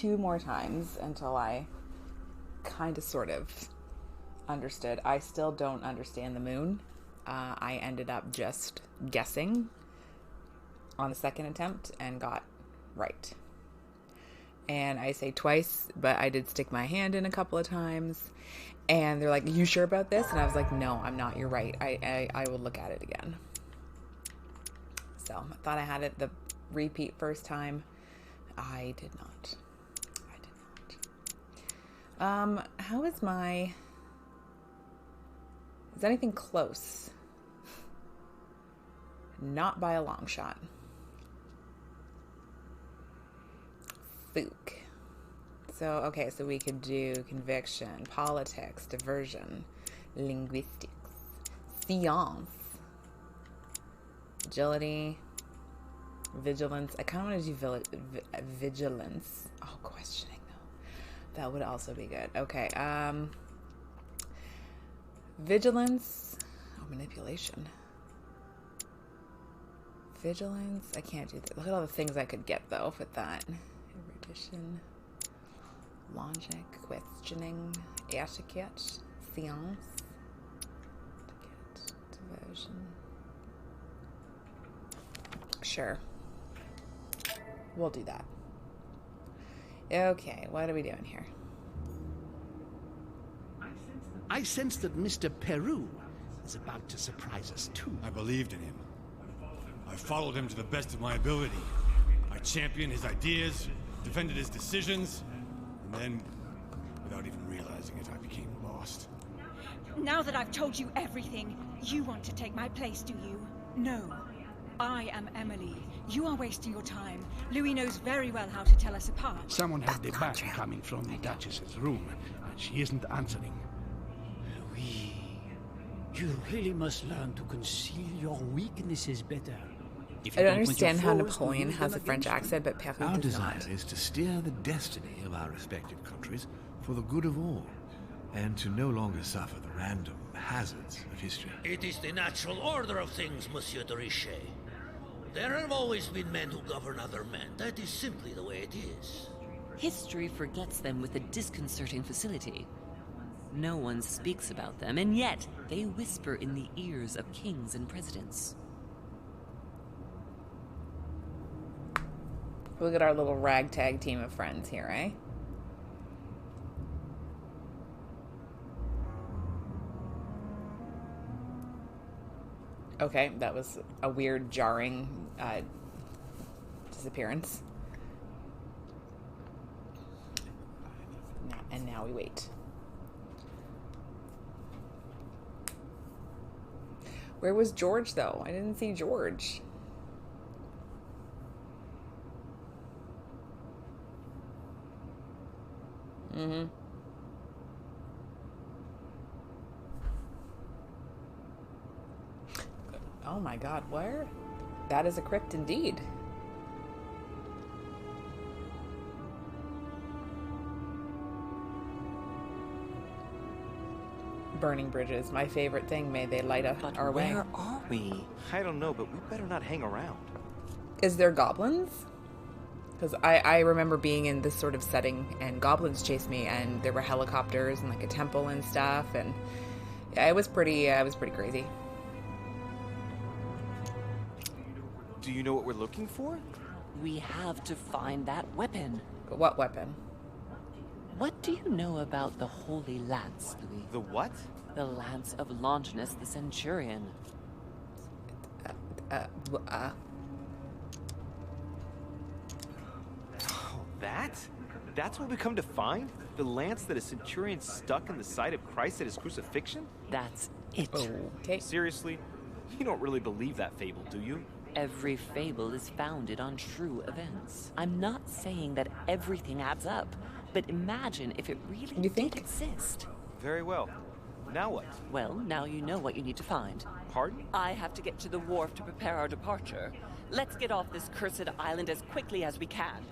2 more times until I kind of sort of understood. I still don't understand the moon. I ended up just guessing on the second attempt and got right. And I say twice, but I did stick my hand in a couple of times. And they're like, you sure about this? And I was like, no, I'm not. You're right. I will look at it again. So I thought I had it the repeat first time. I did not. How is my... Is anything close? Not by a long shot. Fook. So, okay, so we could do conviction, politics, diversion, linguistics, science, agility, vigilance. I kind of want to do vigilance. Oh, questioning, though. That would also be good. Okay, vigilance. Oh, manipulation. Vigilance. I can't do that. Look at all the things I could get, though, with that. Erudition. Logic. Questioning. Etiquette. Science. Etiquette. Diversion. Sure. We'll do that. Okay, what are we doing here? I sense that Mr. Peru is about to surprise us too. I believed in him. I followed him to the best of my ability. I championed his ideas, defended his decisions, and then, without even realizing it, I became lost. Now that I've told you everything, you want to take my place, do you? No. I am Emily. You are wasting your time. Louis knows very well how to tell us apart. Someone had the bat coming from the Duchess's room, and she isn't answering. Louis, you really must learn to conceal your weaknesses better. I don't understand how Napoleon has a French accent, but Peru Our does not. desire is to steer the destiny of our respective countries for the good of all, and to no longer suffer the random hazards of history. It is the natural order of things, Monsieur de Richet. There have always been men who govern other men. That is simply the way it is. History forgets them with a disconcerting facility. No one speaks about them, and yet they whisper in the ears of kings and presidents. Look at our little ragtag team of friends here, eh? Okay, that was a weird, jarring disappearance. And now we wait. Where was George, though? I didn't see George. Mm-hmm. Oh my god, where? That is a crypt indeed. Burning bridges, my favorite thing. May they light up our way. Where are we? I don't know, but we better not hang around. Is there goblins? Because I remember being in this sort of setting and goblins chased me and there were helicopters and like a temple and stuff, and yeah, it was pretty crazy. Do you know what we're looking for? We have to find that weapon. What weapon? What do you know about the Holy Lance, Louis? The what? The Lance of Longinus the Centurion. That? That's what we come to find? The lance that a centurion stuck in the side of Christ at his crucifixion? That's it. Okay. Seriously? You don't really believe that fable, do you? Every fable is founded on true events. I'm not saying that everything adds up, but imagine if it really did exist. Very well. Now what? Well, now you know what you need to find. Pardon? I have to get to the wharf to prepare our departure. Let's get off this cursed island as quickly as we can.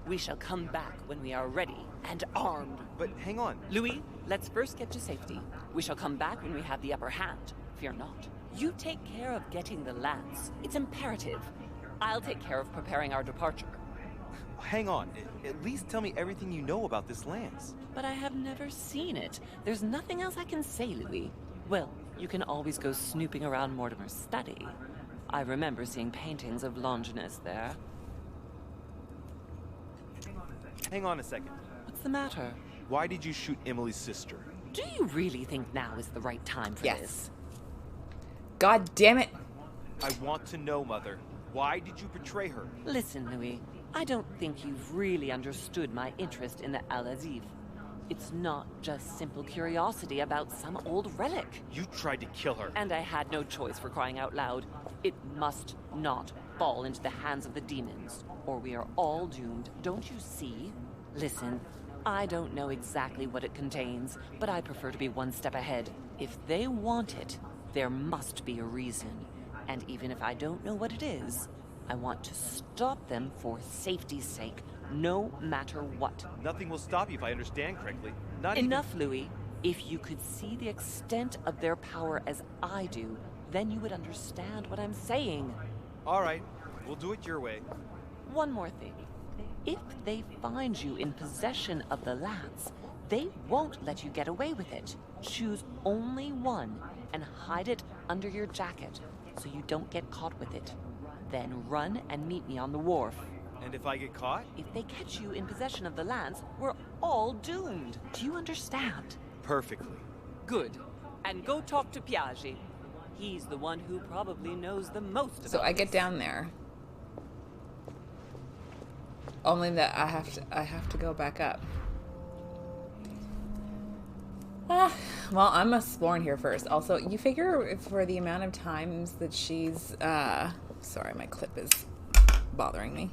We shall come back when we are ready and armed. But hang on. Louis, let's first get to safety. We shall come back when we have the upper hand. Fear not. You take care of getting the lance. It's imperative. I'll take care of preparing our departure. Hang on. At least tell me everything you know about this lance. But I have never seen it. There's nothing else I can say, Louis. Well, you can always go snooping around Mortimer's study. I remember seeing paintings of Longinus there. Hang on a second. What's the matter? Why did you shoot Emily's sister? Do you really think now is the right time for this? God damn it. I want to know, Mother. Why did you betray her? Listen, Louis. I don't think you've really understood my interest in the Al-Azif. It's not just simple curiosity about some old relic. You tried to kill her. And I had no choice, for crying out loud. It must not fall into the hands of the demons, or we are all doomed, don't you see? Listen, I don't know exactly what it contains, but I prefer to be one step ahead. If they want it, there must be a reason. And even if I don't know what it is, I want to stop them for safety's sake, no matter what. Nothing will stop you if I understand correctly. Enough, Louis. If you could see the extent of their power as I do, then you would understand what I'm saying. All right, we'll do it your way. One more thing. If they find you in possession of the lance, they won't let you get away with it. Choose only one and hide it under your jacket so you don't get caught with it. Then run and meet me on the wharf. And if I get caught? If they catch you in possession of the lance, we're all doomed. Do you understand? Perfectly. Good. And go talk to Piaggi. He's the one who probably knows the most about So I get down there. Only that I have to go back up. Well, I'm exploring here first. Also, you figure for the amount of times that she's sorry, my clip is bothering me.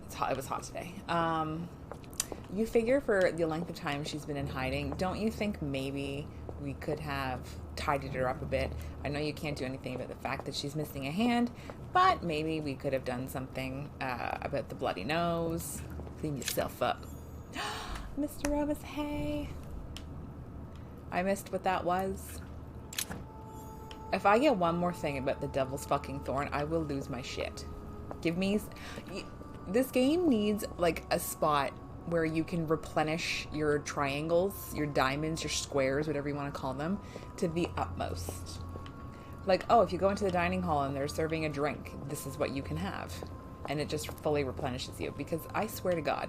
It's hot. It was hot today. You figure for the length of time she's been in hiding, don't you think maybe we could have tidied her up a bit? I know you can't do anything about the fact that she's missing a hand, but maybe we could have done something about the bloody nose. Clean yourself up. Mr. Rovis, hey. I missed what that was. If I get one more thing about the Devil's fucking Thorn, I will lose my shit. Give me... This game needs, like, a spot where you can replenish your triangles, your diamonds, your squares, whatever you want to call them, to the utmost. Like, oh, if you go into the dining hall and they're serving a drink, this is what you can have. And it just fully replenishes you. Because I swear to God...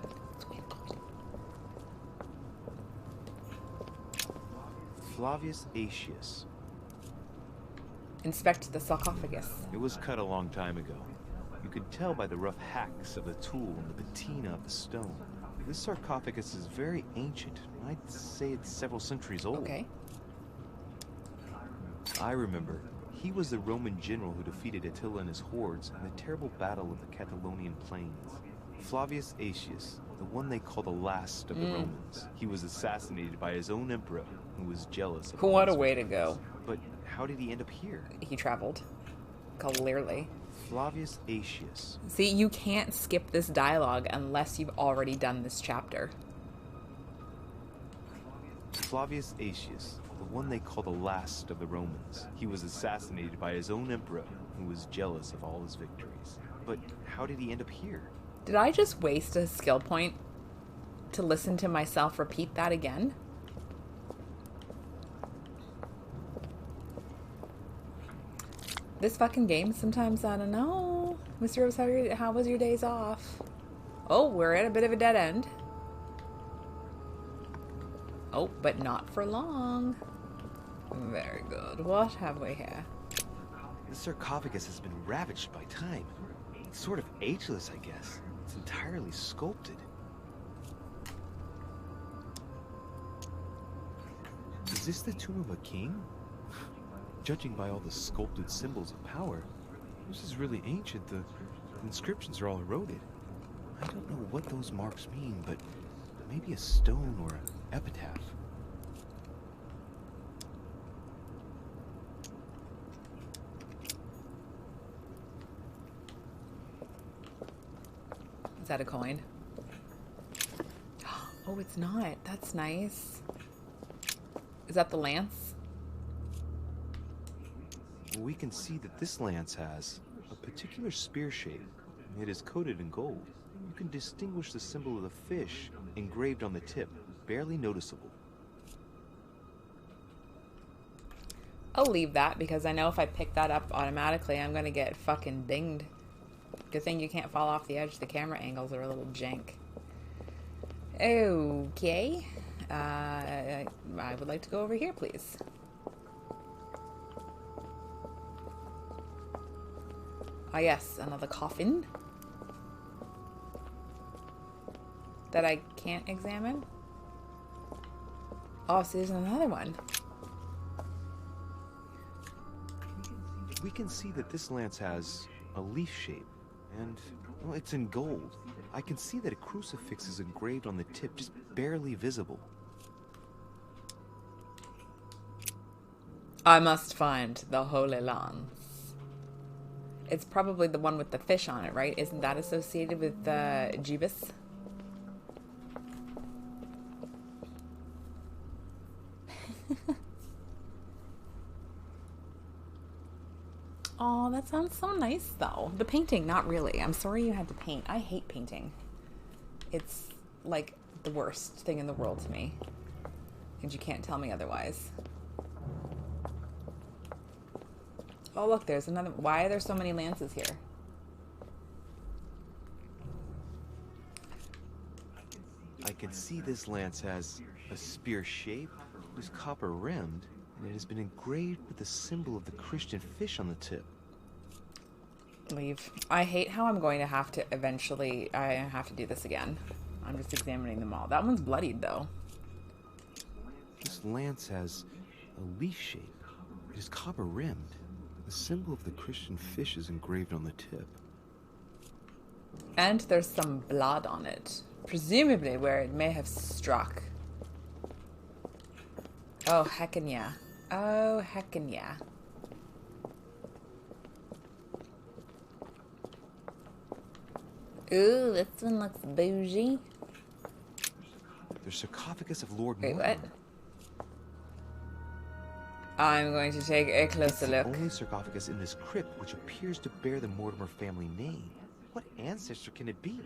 Flavius Aetius. Inspect the sarcophagus. It was cut a long time ago. You could tell by the rough hacks of the tool and the patina of the stone. This sarcophagus is very ancient. I'd say it's several centuries old. Okay. I remember. He was the Roman general who defeated Attila and his hordes in the terrible battle of the Catalonian plains. Flavius Aetius, the one they call the last of the Romans. He was assassinated by his own emperor, who was jealous of What a way to go. But how did he end up here? He traveled. Clearly. Flavius Aetius. See, you can't skip this dialogue unless you've already done this chapter. Flavius Aetius, the one they call the last of the Romans. He was assassinated by his own emperor, who was jealous of all his victories. But how did he end up here? Did I just waste a skill point to listen to myself repeat that again? This fucking game, sometimes I don't know. Mr. Rose, how was your days off? Oh, we're at a bit of a dead end. Oh, but not for long. Very good. What have we here? The sarcophagus has been ravaged by time. It's sort of ageless, I guess. It's entirely sculpted. Is this the tomb of a king? Judging by all the sculpted symbols of power, this is really ancient. The inscriptions are all eroded. I don't know what those marks mean, but maybe a stone or an epitaph. Is that a coin? Oh, it's not. That's nice. Is that the lance? We can see that this lance has a a particular spear shape. It is coated in gold. You can distinguish the symbol of the fish engraved on the tip, barely noticeable. I'll leave that because I know if I pick that up automatically, I'm gonna get fucking dinged. Good thing you can't fall off the edge. The camera angles are a little jank. Okay. I would like to go over here, please. Ah, yes, another coffin that I can't examine. Oh, so there's another one. We can see that this lance has a leaf shape, and well, it's in gold. I can see that a crucifix is engraved on the tip, just barely visible. I must find the Holy Lance. It's probably the one with the fish on it, right? Isn't that associated with Jeebus? Oh, that sounds so nice, though. The painting, not really. I'm sorry you had to paint. I hate painting. It's, like, the worst thing in the world to me. And you can't tell me otherwise. Oh, look, there's another... Why are there so many lances here? I can see this lance has a spear shape, it is copper rimmed, and it has been engraved with the symbol of the Christian fish on the tip. Leave. I hate how I'm going to have to eventually... I have to do this again. I'm just examining them all. That one's bloodied, though. This lance has a leaf shape. It is copper rimmed. The symbol of the Christian fish is engraved on the tip. And there's some blood on it. Presumably where it may have struck. Oh, heckin' yeah. Oh, heckin' yeah. Ooh, this one looks bougie. The sarcophagus of Lord Wait, Mortimer. what? I'm going to take a closer look. It's the only sarcophagus in this crypt which appears to bear the Mortimer family name. What ancestor can it be?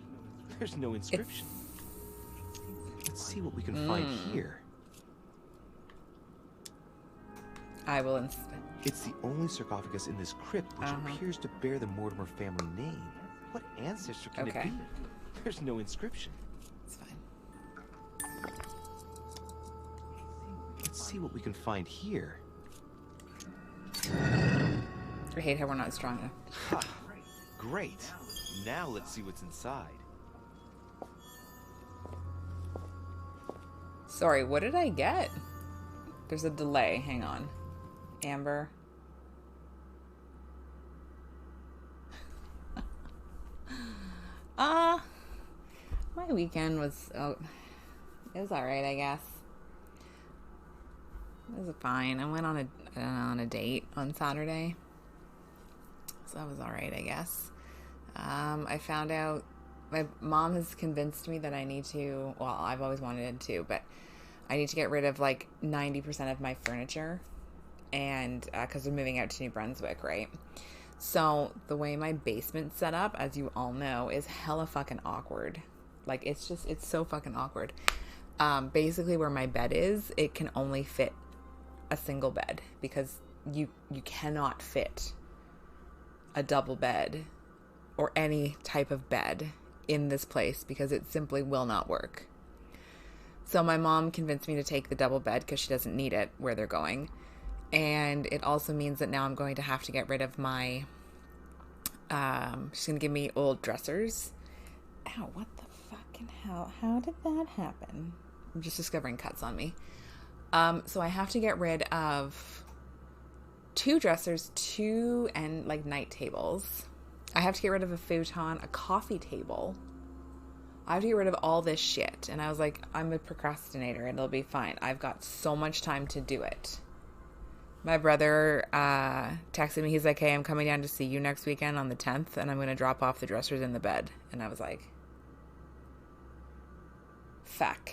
There's no inscription. Let's see what we can find here. I will inspect. It's the only sarcophagus in this crypt which appears to bear the Mortimer family name. What ancestor can it be? There's no inscription. It's fine. Let's see what we can find here. I hate how we're not strong enough. Ha! Great. Now let's see what's inside. Sorry, what did I get? There's a delay. Hang on. Amber. My weekend was, it was alright, I guess. It was fine. I went on a date on Saturday. So that was alright, I guess. I found out my mom has convinced me that I need to, well, I've always wanted to, but I need to get rid of like 90% of my furniture, and because we're moving out to New Brunswick, right? So the way my basement's set up, as you all know, is hella fucking awkward. Like, it's so fucking awkward. Basically where my bed is, it can only fit a single bed because you cannot fit a double bed or any type of bed in this place because it simply will not work. So my mom convinced me to take the double bed because she doesn't need it where they're going. And it also means that now I'm going to have to get rid of my, she's going to give me old dressers. Ow, what the fucking hell? How did that happen? I'm just discovering cuts on me. So I have to get rid of 2 dressers, 2 and like night tables. I have to get rid of a futon, a coffee table. I have to get rid of all this shit. And I was like, I'm a procrastinator and it'll be fine. I've got so much time to do it. My brother texted me. He's like, hey, I'm coming down to see you next weekend on the 10th, and I'm going to drop off the dressers in the bed. And I was like, fuck.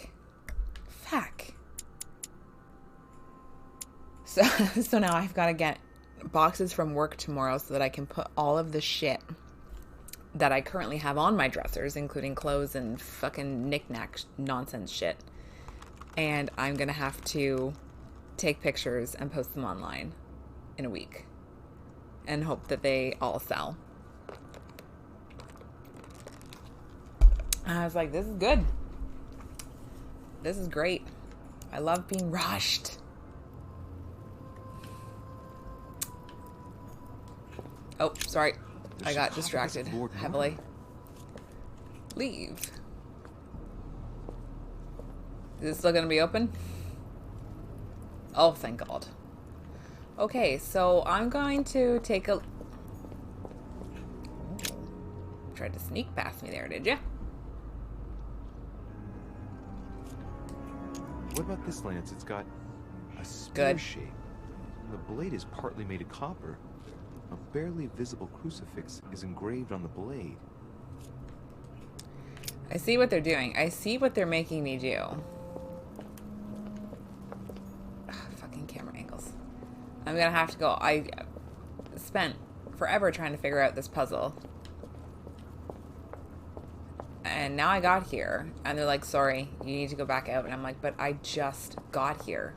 So now I've got to get boxes from work tomorrow so that I can put all of the shit that I currently have on my dressers, including clothes and fucking knick-knack nonsense shit. And I'm going to have to take pictures and post them online in a week and hope that they all sell. I was like, this is good. This is great. I love being rushed. Oh, sorry. I got distracted heavily. Leave. Is this still going to be open? Oh, thank God. Okay, so I'm going to take a... Tried to sneak past me there, did ya? What about this lance? It's got a spear shape. And the blade is partly made of copper. A barely visible crucifix is engraved on the blade. I see what they're doing. I see what they're making me do. Ugh, fucking camera angles. I'm gonna have to go. I spent forever trying to figure out this puzzle. And now I got here. And they're like, sorry, you need to go back out. And I'm like, but I just got here.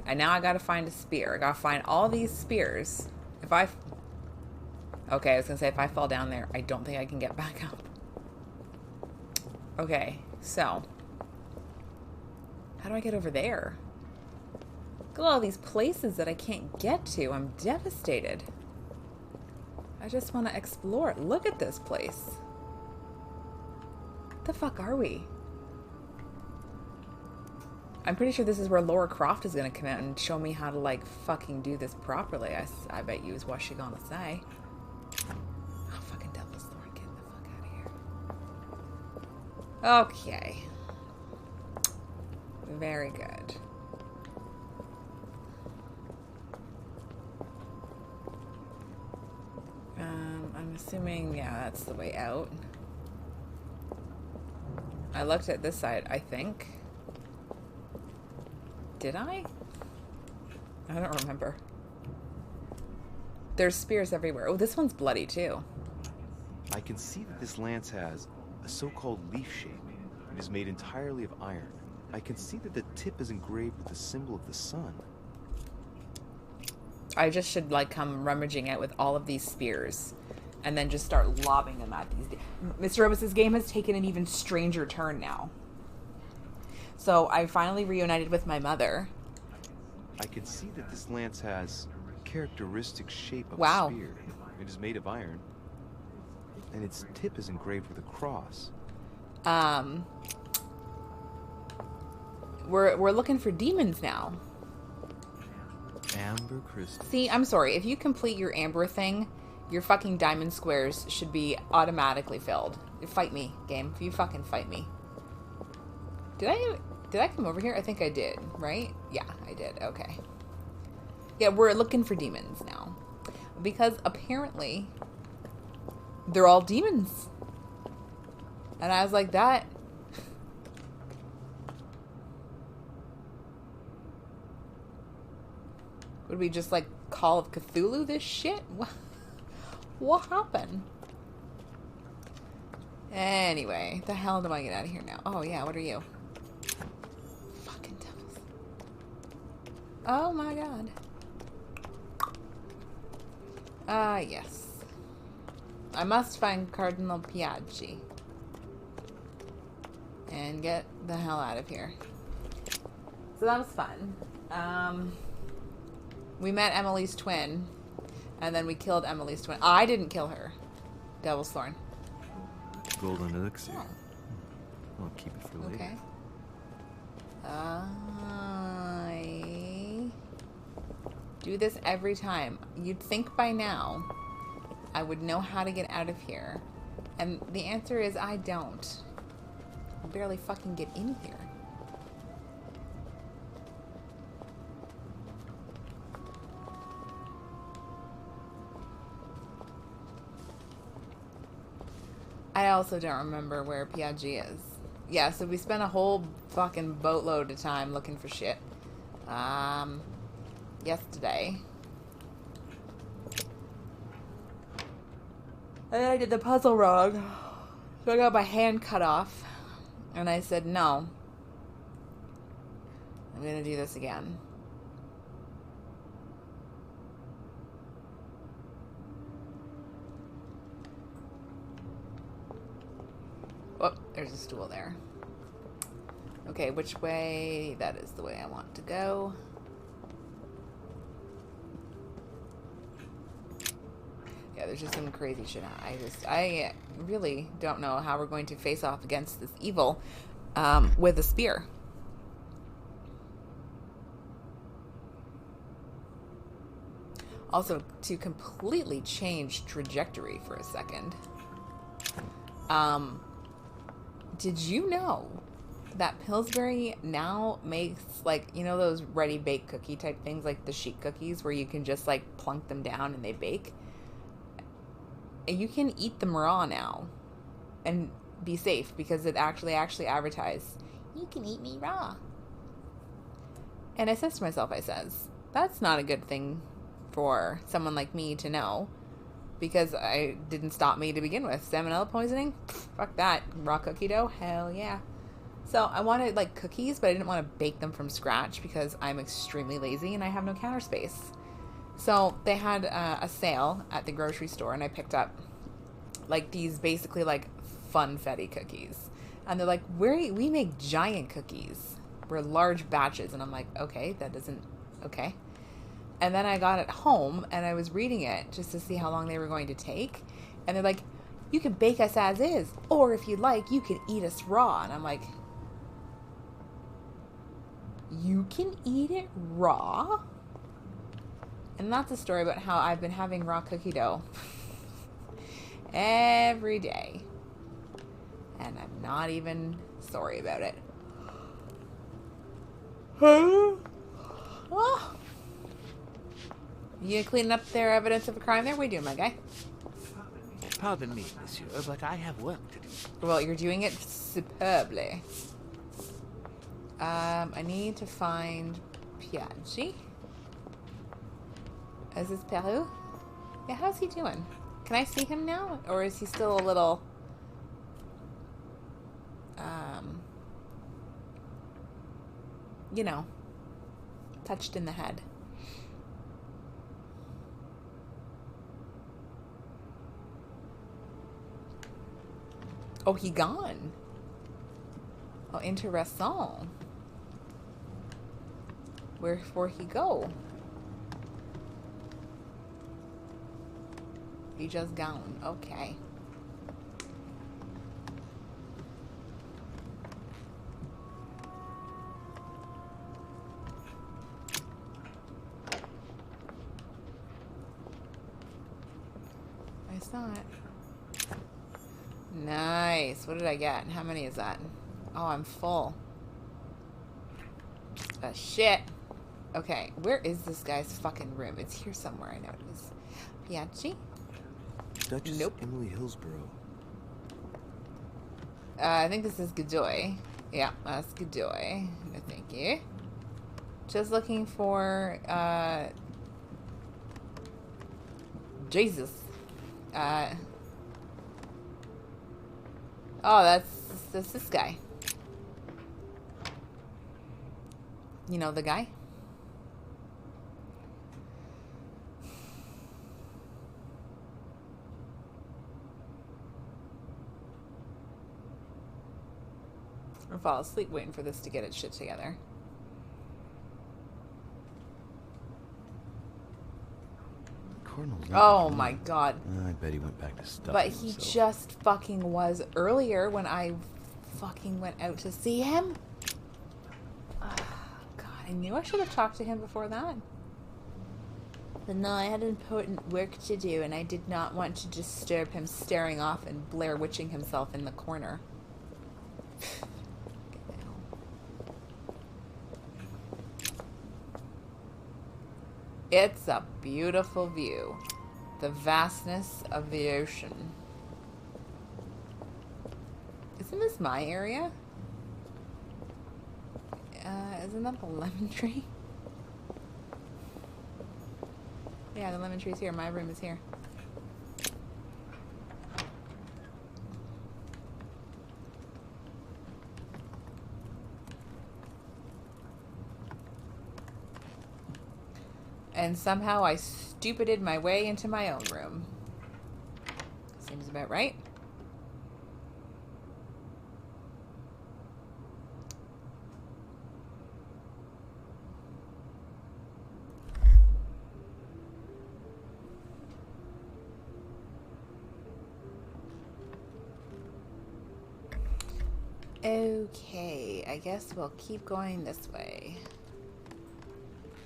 And now I gotta find a spear. I gotta find all these spears. If I... Okay, I was gonna say, if I fall down there, I don't think I can get back up. Okay, so. How do I get over there? Look at all these places that I can't get to. I'm devastated. I just want to explore it. Look at this place. What the fuck are we? I'm pretty sure this is where Laura Croft is going to come out and show me how to, like, fucking do this properly. I bet you is what she gonna say. Oh, fucking Devil's Thorn, get the fuck out of here. Okay. Very good. I'm assuming, yeah, that's the way out. I looked at this side, I think. Did I? I don't remember. There's spears everywhere. Oh, this one's bloody too. I can see that this lance has a so-called leaf shape. It is made entirely of iron. I can see that the tip is engraved with the symbol of the sun. I just should, like, come rummaging out with all of these spears and then just start lobbing them at these. Mr. Robus's game has taken an even stranger turn now. So I finally reunited with my mother. I can see that this lance has a characteristic shape of wow. a spear. It is made of iron, and its tip is engraved with a cross. We're looking for demons now. Amber crystal. See, I'm sorry. If you complete your amber thing, your fucking diamond squares should be automatically filled. Fight me, game. You fucking fight me. Did I come over here? I think I did, right? Yeah, I did. Okay. Yeah, we're looking for demons now. Because apparently they're all demons. And I was like, that... Would we just, like, Call of Cthulhu this shit? What happened? Anyway, the hell do I get out of here now? Oh, yeah, what are you? Fucking devils. Oh, my God. Yes. I must find Cardinal Piaggi. And get the hell out of here. So that was fun. We met Emily's twin, and then we killed Emily's twin. I didn't kill her. Devil's Thorn. Golden elixir. Oh. I'll keep it for later. Okay. I do this every time. You'd think by now I would know how to get out of here. And the answer is I don't. I barely fucking get in here. I also don't remember where Piaggi is. Yeah, so we spent a whole fucking boatload of time looking for shit. Yesterday. And then I did the puzzle wrong. So I got my hand cut off. And I said, no. I'm going to do this again. Oh, there's a stool there. Okay, which way? That is the way I want to go. Yeah, there's just some crazy shit. I really don't know how we're going to face off against this evil with a spear. Also, to completely change trajectory for a second. Did you know that Pillsbury now makes, like, you know those ready-baked cookie type things, like the sheet cookies where you can just, like, plunk them down and they bake? And you can eat them raw now and be safe because it actually advertised, you can eat me raw. And I says to myself, that's not a good thing for someone like me to know. Because I didn't stop me to begin with. Salmonella poisoning? Fuck that. Raw cookie dough? Hell yeah. So I wanted like cookies, but I didn't want to bake them from scratch because I'm extremely lazy and I have no counter space. So they had a sale at the grocery store and I picked up like these basically like funfetti cookies. And they're like, we make giant cookies. We're large batches. And I'm like, okay, that doesn't, okay. And then I got it home and I was reading it just to see how long they were going to take. And they're like, you can bake us as is. Or if you'd like, you can eat us raw. And I'm like, you can eat it raw? And that's a story about how I've been having raw cookie dough every day. And I'm not even sorry about it. Oh. You cleaning up their evidence of a crime there? What are you doing, my guy? Pardon me, monsieur, but I have work to do. Well, you're doing it superbly. I need to find Piaggi. Is this Peru? Yeah, how's he doing? Can I see him now? Or is he still a little... you know, touched in the head? Oh, he gone. Oh, interessant. Wherefore he go? He just gone. Okay. I saw it. Nice. What did I get? How many is that? Oh, I'm full. Shit. Okay, where is this guy's fucking room? It's here somewhere, I know it is. Piaggi? Duchess Nope. Emily Hillsborough. I think this is Godoy. Yeah, that's Godoy. No, thank you. Just looking for, Jesus. Oh, that's this guy. You know the guy? I'll fall asleep waiting for this to get its shit together. Oh my god. I bet he went back to stuff. But he just fucking was earlier when I fucking went out to see him. God, I knew I should have talked to him before that. But no, I had important work to do and I did not want to disturb him staring off and Blair Witching himself in the corner. It's a beautiful view. The vastness of the ocean. Isn't this my area? Isn't that the lemon tree? Yeah, the lemon tree's here. My room is here. And somehow I stupided my way into my own room. Seems about right. Okay, I guess we'll keep going this way.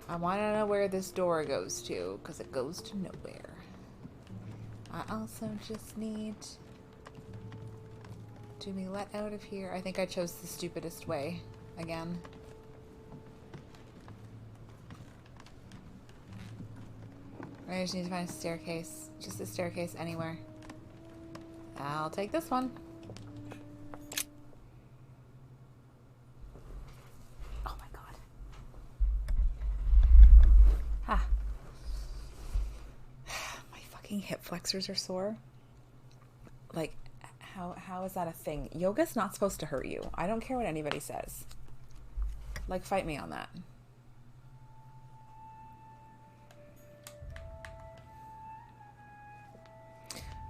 I want to know where this door goes to, because it goes to nowhere. I also just need to be let out of here. I think I chose the stupidest way again. I just need to find a staircase. Just a staircase anywhere. I'll take this one. Oh my god. Ha. My fucking hip flexors are sore. Like, how is that a thing? Yoga's not supposed to hurt you. I don't care what anybody says. Like, fight me on that.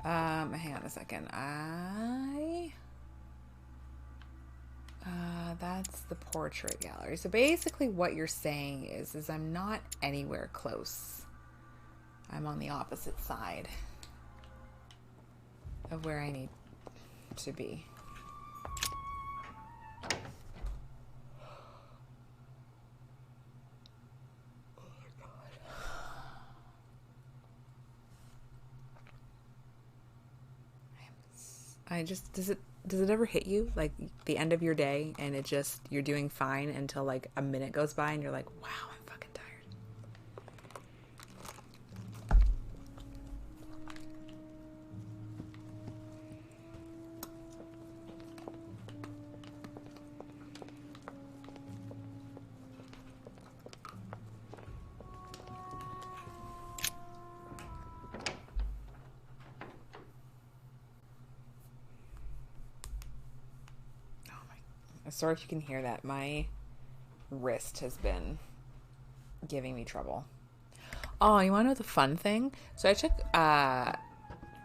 Hang on a second. That's the portrait gallery. So basically what you're saying is I'm not anywhere close. I'm on the opposite side of where I need to be. Does it ever hit you like the end of your day and it just, you're doing fine until like a minute goes by and you're like, wow, I'm fucking tired. Sorry if you can hear that. My wrist has been giving me trouble. Oh, you want to know the fun thing? So I took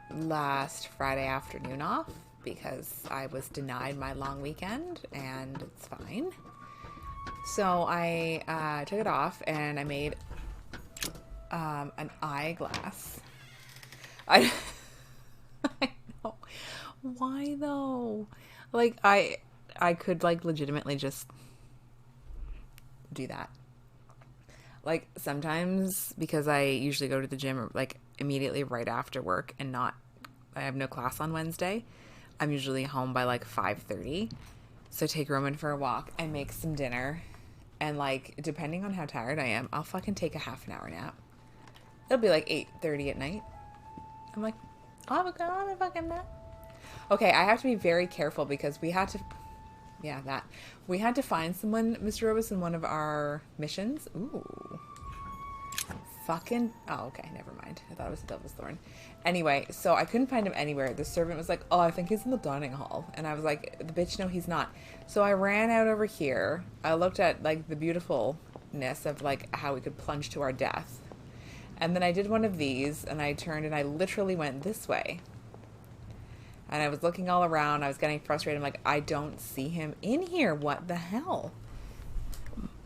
last Friday afternoon off because I was denied my long weekend, and it's fine. So I took it off and I made an eyeglass. I know. Why though? Like I could like legitimately just do that. Like sometimes, because I usually go to the gym like immediately right after work and I have no class on Wednesday. I'm usually home by like 5:30. So take Roman for a walk and make some dinner. And like, depending on how tired I am, I'll fucking take a half an hour nap. It'll be like 8:30 at night. I'm like, I'll have a fucking nap. Okay, I have to be very careful because we had to find someone, Mr. Robus, in one of our missions. Ooh. Fucking... Oh, okay. Never mind. I thought it was the Devil's Thorn. Anyway, so I couldn't find him anywhere. The servant was like, oh, I think he's in the dining hall. And I was like, the bitch, no, he's not. So I ran out over here. I looked at, like, the beautifulness of, like, how we could plunge to our death. And then I did one of these, and I turned, and I literally went this way. And I was looking all around. I was getting frustrated. I'm like, I don't see him in here. What the hell?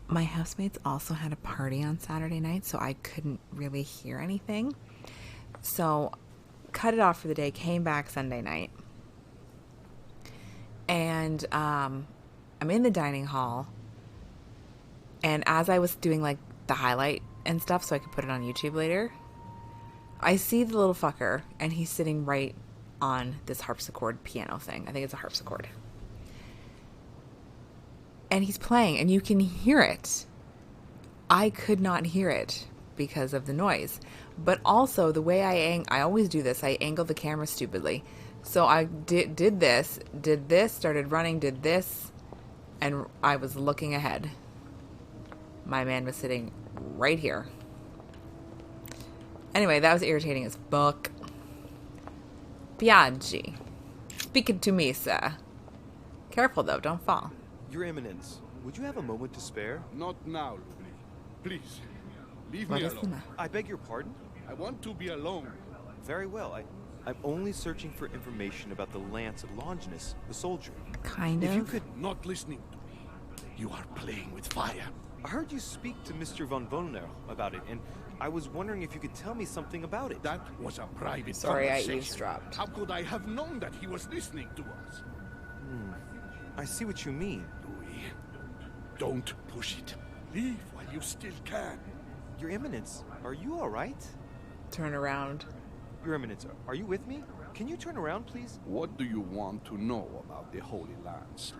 My housemates also had a party on Saturday night, so I couldn't really hear anything. So, cut it off for the day. Came back Sunday night. And I'm in the dining hall. And as I was doing, like, the highlight and stuff so I could put it on YouTube later, I see the little fucker, and he's sitting right on this harpsichord piano thing. I think it's a harpsichord. And he's playing, and you can hear it. I could not hear it because of the noise. But also, the way I always do this, I angle the camera stupidly. So I did this, started running, did this, and I was looking ahead. My man was sitting right here. Anyway, that was irritating as fuck. Biaggi. Speaking to me, sir. Careful, though. Don't fall. Your Eminence, would you have a moment to spare? Not now, Lubni. Please, Leave What me is the alone. matter? I beg your pardon? I want to be alone. Very well. I'm only searching for information about the lance of Longinus, the soldier. Kind If you of. could... Not listening to me. You are playing with fire. I heard you speak to Mr. von Wohner about it, and I was wondering if you could tell me something about it. That was a private Sorry, I conversation. eavesdropped. How could I have known that he was listening to us? I see what you mean. Louis, don't push it. Leave while you still can. Your Eminence, are you all right? Turn around. Your Eminence, are you with me? Can you turn around, please? What do you want to know about the Holy Lance?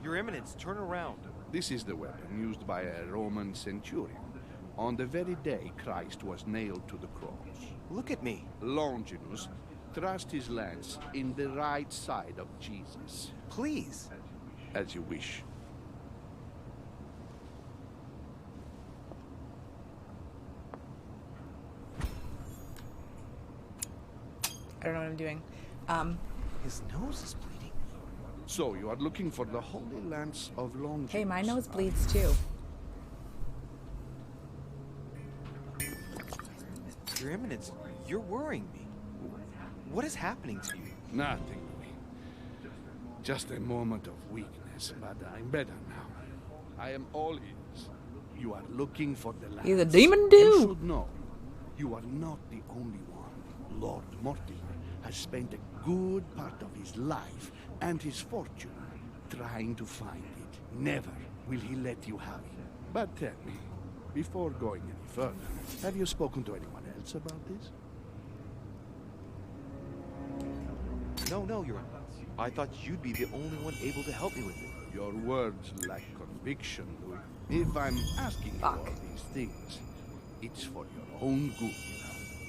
Your Eminence, turn around. This is the weapon used by a Roman centurion on the very day Christ was nailed to the cross. Look at me. Longinus thrust his lance in the right side of Jesus. Please. As you wish. I don't know what I'm doing. His nose is bleeding. So you are looking for the Holy Lance of Longinus. Hey, my nose bleeds too. Your Eminence, you're worrying me. What is happening to you? Nothing, Louis. Just a moment of weakness, but I'm better now. I am all ears. You are looking for the lance. He's a demon You dude. should know, you are not the only one. Lord Mortimer has spent a good part of his life and his fortune trying to find it. Never will he let you have it. But tell me, before going any further, have you spoken to anyone else about this? No, Your Eminence. I thought you'd be the only one able to help me with it. Your words lack conviction, Louis. If I'm asking you all these things, it's for your own good.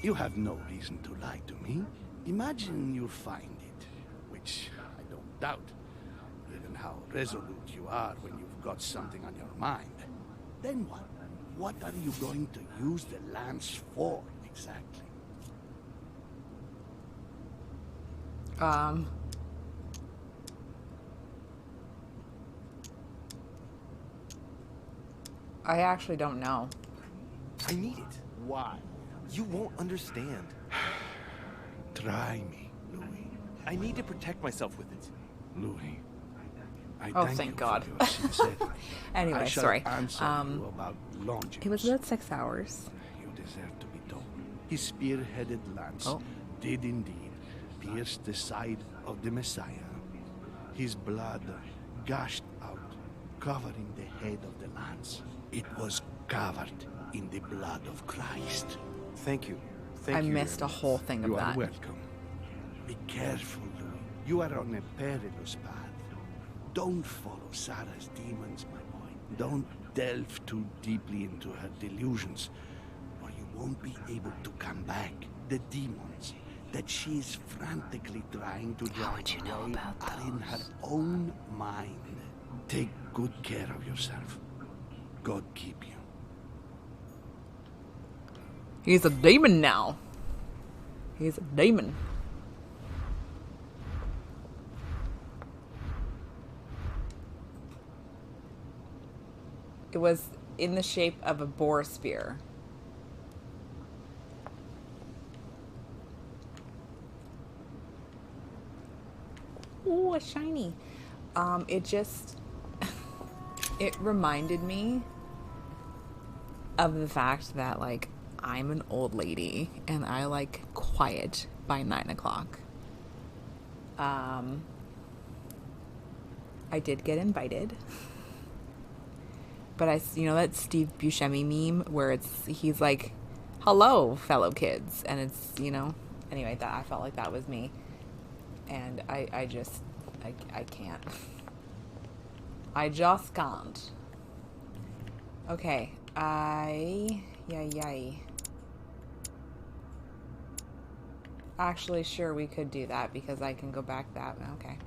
You have no reason to lie to me. Imagine you find it, which I don't doubt, given how resolute you are when you've got something on your mind. Then what? What are you going to use the lance for, exactly? I actually don't know. I need it. Why? You won't understand. Try me, Louis. I need to protect myself with it. Louis, I Oh, thank thank you God. for your sincerity. Anyway, I shall sorry. answer you about Longinus. It was about 6 hours. You deserve to be told. His spear-headed lance Oh. did indeed pierce the side of the Messiah. His blood gushed out, covering the head of the lance. It was covered in the blood of Christ. Thank you. I missed a whole thing of You are that. welcome. Be careful, Louis. You are on a perilous path. Don't follow Sarah's demons, my boy. Don't delve too deeply into her delusions, or you won't be able to come back. The demons that she is frantically trying to drive away are in her own mind. Take good care of yourself. God keep you. He's a demon now. He's a demon. It was in the shape of a boar spear. Ooh, a shiny. It just... it reminded me of the fact that, like, I'm an old lady and I like quiet by 9 o'clock. I did get invited, but you know that Steve Buscemi meme where he's like, "Hello, fellow kids," and it's, you know, anyway, that I felt like that was me, and I can't. I just can't. Okay, yay. Actually, sure, we could do that because I can go back that. Okay.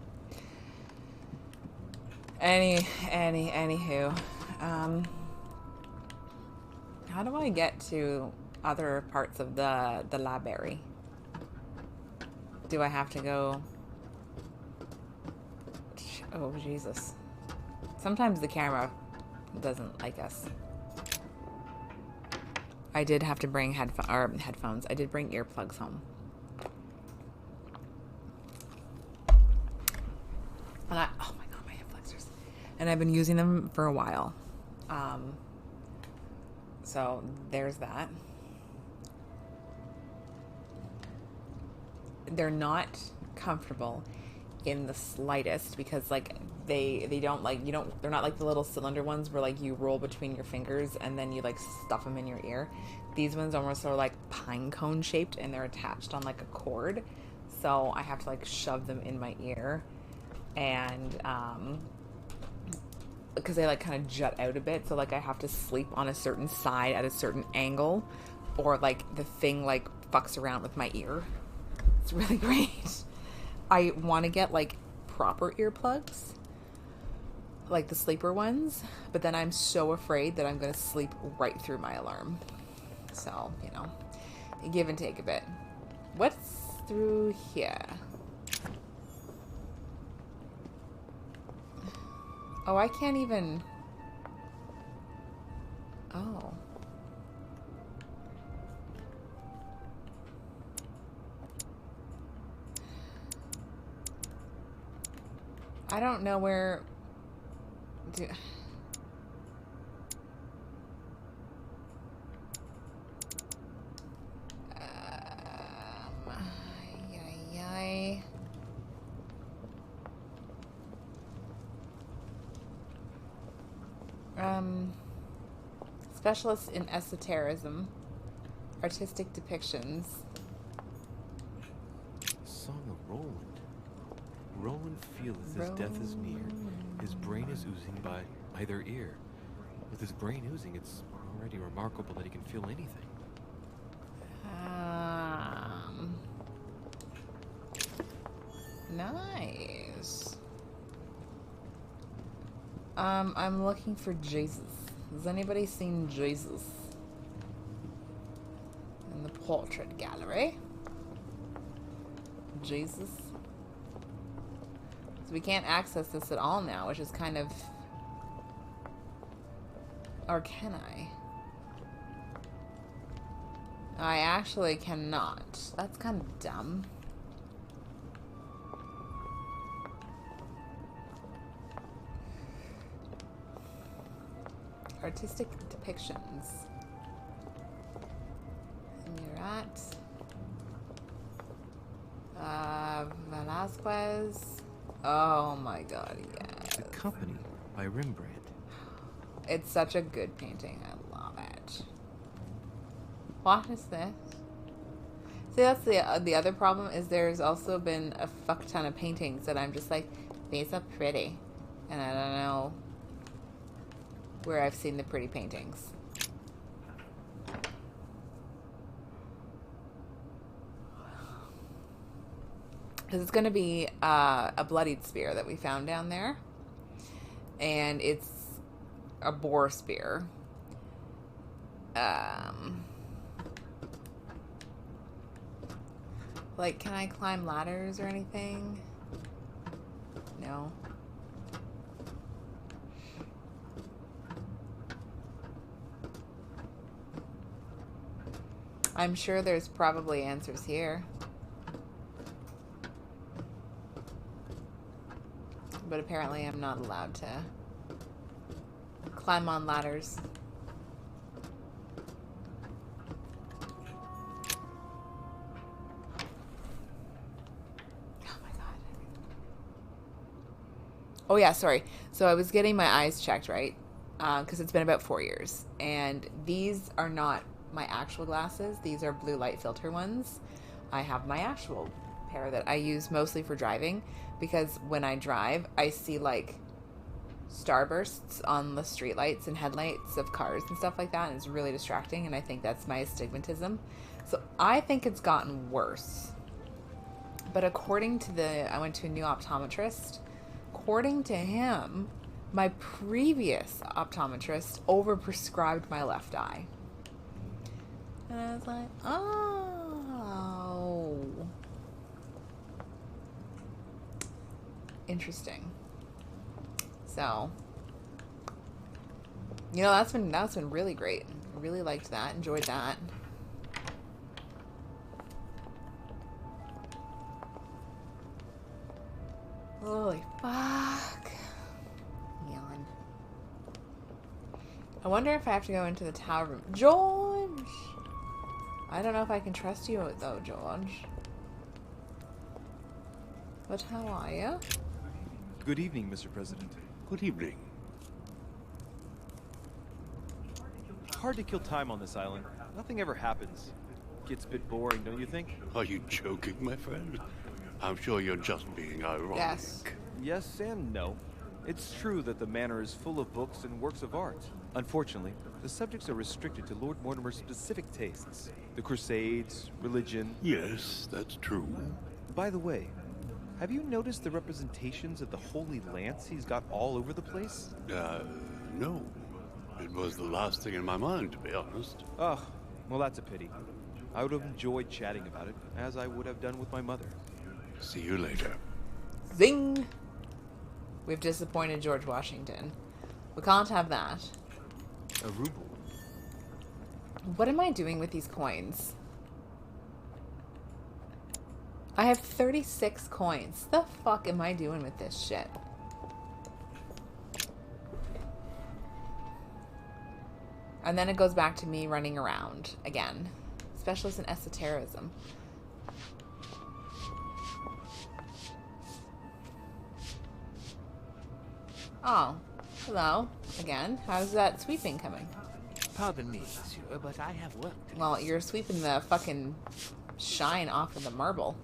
Anywho, how do I get to other parts of the library? Do I have to go? Oh, Jesus. Sometimes the camera doesn't like us. I did have to bring headphones. I did bring earplugs home. And oh my god, my hip flexors. And I've been using them for a while. So there's that. They're not comfortable in the slightest because like they don't like they're not like the little cylinder ones where like you roll between your fingers and then you like stuff them in your ear. These ones almost are like pine cone shaped and they're attached on like a cord, so I have to like shove them in my ear, and because they like kind of jut out a bit, so like I have to sleep on a certain side at a certain angle, or like the thing like fucks around with my ear. It's really great. I want to get like proper earplugs, like the sleeper ones, but then I'm so afraid that I'm going to sleep right through my alarm. So, you know, give and take a bit. What's through here? Oh, I can't even... Oh. I don't know where... Specialist in esoterism, artistic depictions. Song of Roland. Roland feeleth his death is near. His brain is oozing by either ear. With his brain oozing, it's already remarkable that he can feel anything. Nice. I'm looking for Jesus. Has anybody seen Jesus in the portrait gallery? Jesus. So we can't access this at all now, which is kind of... Or can I? I actually cannot. That's kind of dumb. Artistic depictions. Murat. Velasquez. Oh my god, yes. The Company by Rembrandt. It's such a good painting. I love it. What is this? See, that's the other problem is there's also been a fuck ton of paintings that I'm just like, these are pretty. And I don't know where I've seen the pretty paintings. Because it's going to be a bloodied spear that we found down there. And it's a boar spear. Like, can I climb ladders or anything? No. I'm sure there's probably answers here. But apparently I'm not allowed to climb on ladders. Oh my god. Oh yeah, sorry. So I was getting my eyes checked, right? Because it's been about 4 years. And these are not my actual glasses. These are blue light filter ones. I have my actual pair that I use mostly for driving, because when I drive I see like starbursts on the street lights and headlights of cars and stuff like that, and it's really distracting, and I think that's my astigmatism. So I think it's gotten worse. But according to I went to a new optometrist. According to him, my previous optometrist overprescribed my left eye. And I was like, oh. Interesting. So, you know, that's been really great. I really liked that. Enjoyed that. Holy fuck. Yawn. I wonder if I have to go into the tower room. George! I don't know if I can trust you though, George. But how are you? Good evening, Mr. President. Good evening. Hard to kill time on this island. Nothing ever happens. Gets a bit boring, don't you think? Are you joking, my friend? I'm sure you're just being ironic. Yes. Yes and no. It's true that the manor is full of books and works of art. Unfortunately, the subjects are restricted to Lord Mortimer's specific tastes. The Crusades, religion... Yes, that's true. By the way, have you noticed the representations of the Holy Lance he's got all over the place? No. It was the last thing in my mind, to be honest. Oh, well that's a pity. I would have enjoyed chatting about it, as I would have done with my mother. See you later. Zing! We've disappointed George Washington. We can't have that. A ruble. What am I doing with these coins? I have 36 coins. The fuck am I doing with this shit? And then it goes back to me running around again. Specialist in esoterism. Oh, hello again. How's that sweeping coming? Pardon me, monsieur, but I have work to do. Well, you're sweeping the fucking shine off of the marble.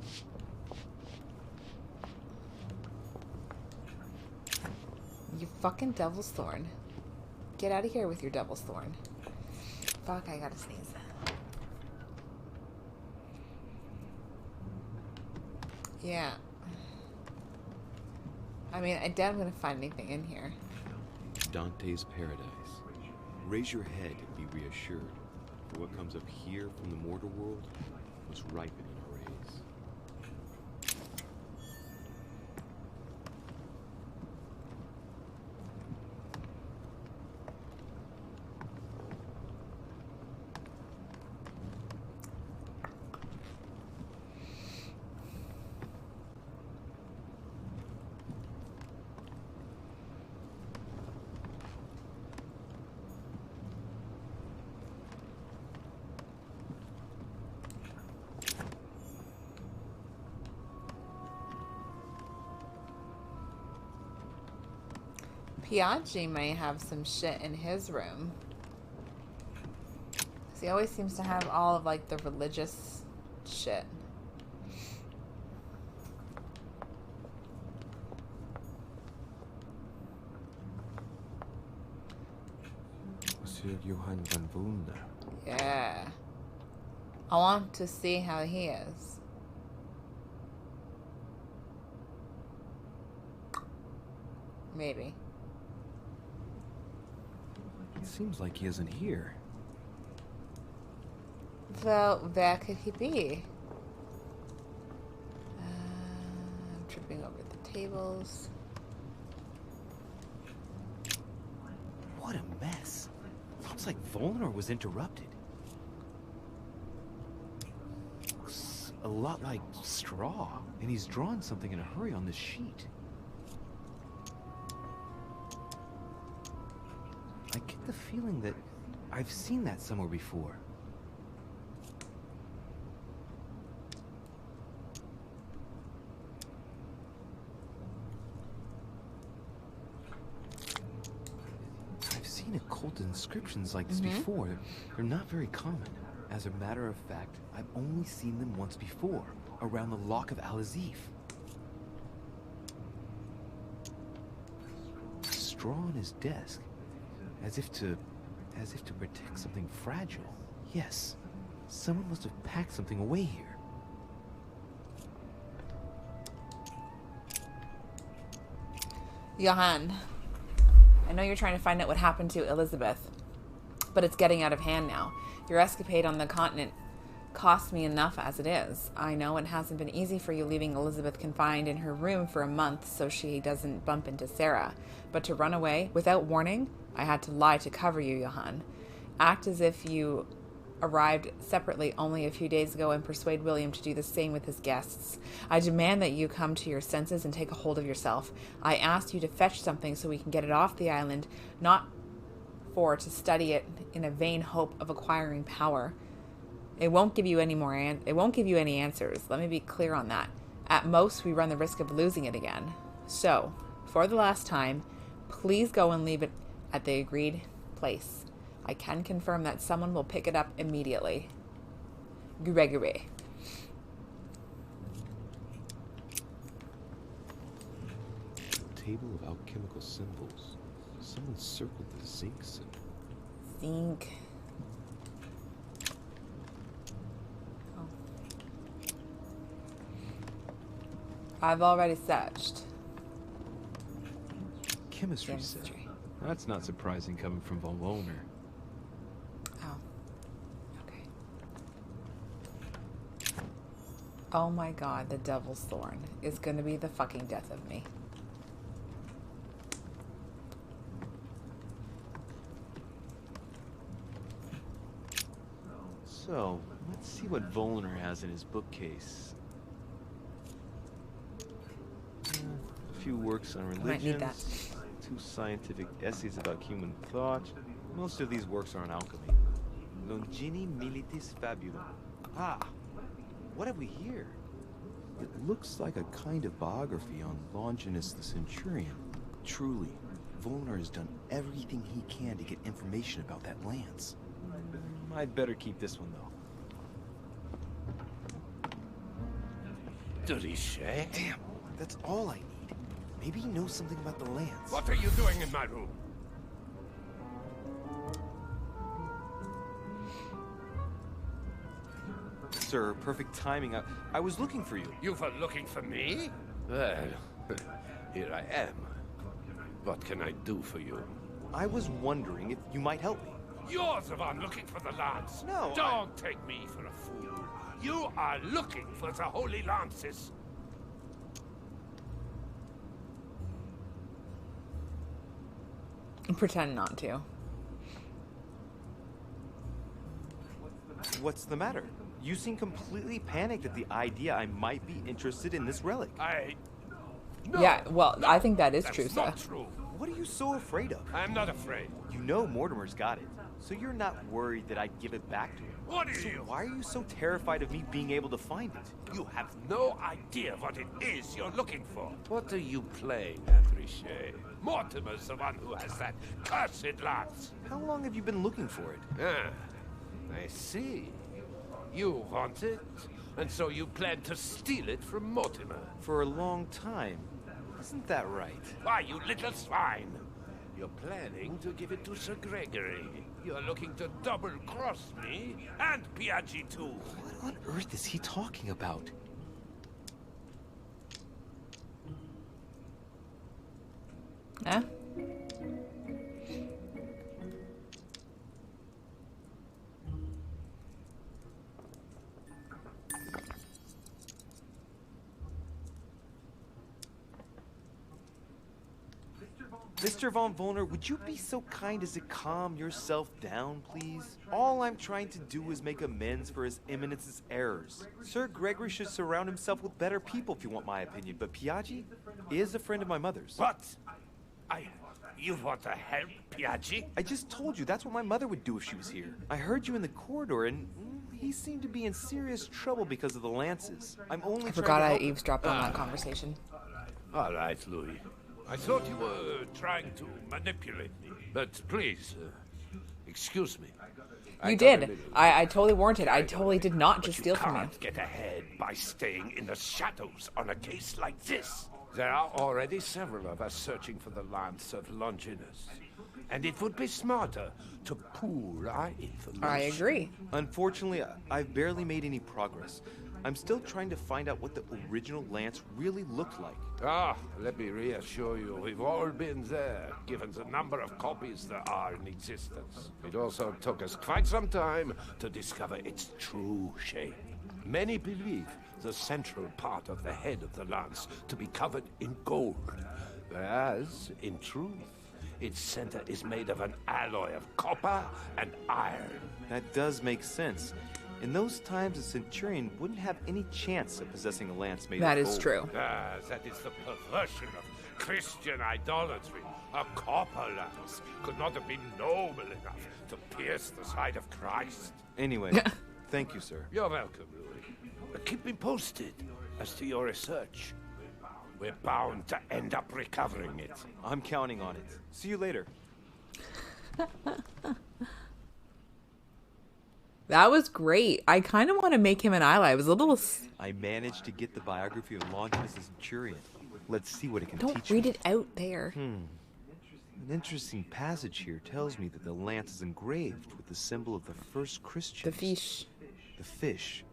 You fucking devil's thorn. Get out of here with your devil's thorn. Fuck, I gotta sneeze. Yeah. I mean, I doubt I'm gonna find anything in here. Dante's paradise. Raise your head and be reassured, for what comes up here from the mortal world must ripen in our rays. Piaggi may have some shit in his room. 'Cause he always seems to have all of like the religious shit. Monsieur Johann van Wunder. Yeah. I want to see how he is. Maybe. It seems like he isn't here. Well, where could he be? I'm tripping over the tables. What a mess. Looks like Volnor was interrupted. Looks a lot like straw. And he's drawn something in a hurry on this sheet. I get the feeling that I've seen that somewhere before. I've seen occult inscriptions like this before. They're not very common. As a matter of fact, I've only seen them once before, around the Lock of Al-Azif. Straw on his desk. As if to protect something fragile. Yes, someone must have packed something away here. Johann, I know you're trying to find out what happened to Elizabeth, but it's getting out of hand now. Your escapade on the continent cost me enough as it is. I know it hasn't been easy for you leaving Elizabeth confined in her room for a month so she doesn't bump into Sarah, but to run away without warning, I had to lie to cover you, Johann. Act as if you arrived separately only a few days ago and persuade William to do the same with his guests. I demand that you come to your senses and take a hold of yourself. I asked you to fetch something so we can get it off the island, not to study it in a vain hope of acquiring power. It won't give you any answers. Let me be clear on that. At most, we run the risk of losing it again. So, for the last time, please go and leave it at the agreed place. I can confirm that someone will pick it up immediately. Gregory. Table of alchemical symbols. Someone circled the zinc symbol. Zinc. Oh. I've already searched. Chemistry set. That's not surprising coming from von Wollner. Oh. Okay. Oh my god, the Devil's Thorn is gonna be the fucking death of me. So, let's see what Wollner has in his bookcase. A few works on religions. Might need that. 2 scientific essays about human thought. Most of these works are on alchemy. Longini Militis Fabulum. Ah, what have we here? It looks like a kind of biography on Longinus the Centurion. Truly, Wollner has done everything he can to get information about that lance. I'd better keep this one, though. Richet? Damn, that's all I need. Maybe he knows something about the lance. What are you doing in my room? Sir, perfect timing. I was looking for you. You were looking for me? Well, here I am. What can I do for you? I was wondering if you might help me. You're the one looking for the lance. No, Don't take me for a fool. You are looking for the holy lances. Pretend not to. What's the matter? You seem completely panicked at the idea I might be interested in this relic. No, yeah, well, no, I think that is true, that's sir. not true. What are you so afraid of? I'm not afraid. You know Mortimer's got it, so you're not worried that I'd give it back to him. What are So you? why are you so terrified of me being able to find it? You have no idea what it is you're looking for. What are you playing at, Richet? Mortimer's the one who has that cursed lance. How long have you been looking for it? Ah, I see. You want it, and so you plan to steal it from Mortimer. For a long time. Isn't that right? Why, you little swine! You're planning to give it to Sir Gregory. You're looking to double-cross me, and Piaggi too. What on earth is he talking about? Huh? Mr. von Wollner, would you be so kind as to calm yourself down, please? All I'm trying to do is make amends for His Eminence's errors. Sir Gregory should surround himself with better people, if you want my opinion, but Piaggi is a friend of my mother's. What? You want to help Piaggi? I just told you that's what my mother would do if she was here. I heard you in the corridor, and he seemed to be in serious trouble because of the lances. I'm only I trying forgot to I help eavesdropped on that conversation. All right, Louis. I thought you were trying to manipulate me. But please, excuse me. You did. I totally warranted. I totally did not just steal from you. You can't get ahead by staying in the shadows on a case like this. There are already several of us searching for the lance of Longinus. And it would be smarter to pool our information. I agree. Unfortunately, I've barely made any progress. I'm still trying to find out what the original lance really looked like. Ah, let me reassure you, we've all been there, given the number of copies there are in existence. It also took us quite some time to discover its true shape. Many believe the central part of the head of the lance to be covered in gold, whereas, in truth, Its center is made of an alloy of copper and iron. That does make sense. In those times, a centurion wouldn't have any chance of possessing a lance made That of is gold. true. That is the perversion of Christian idolatry. A copper lance could not have been noble enough to pierce the side of Christ. Anyway, thank you, sir. You're welcome, Louis. Keep me posted as to your research. We're bound to end up recovering it. I'm counting on it. See you later. That was great. I kind of want to make him an ally. I was a little... I managed to get the biography of Longinus the Centurion. Let's see what it can Don't teach read me. it out there. An interesting passage here tells me that the lance is engraved with the symbol of the first Christians. The fish. The fish.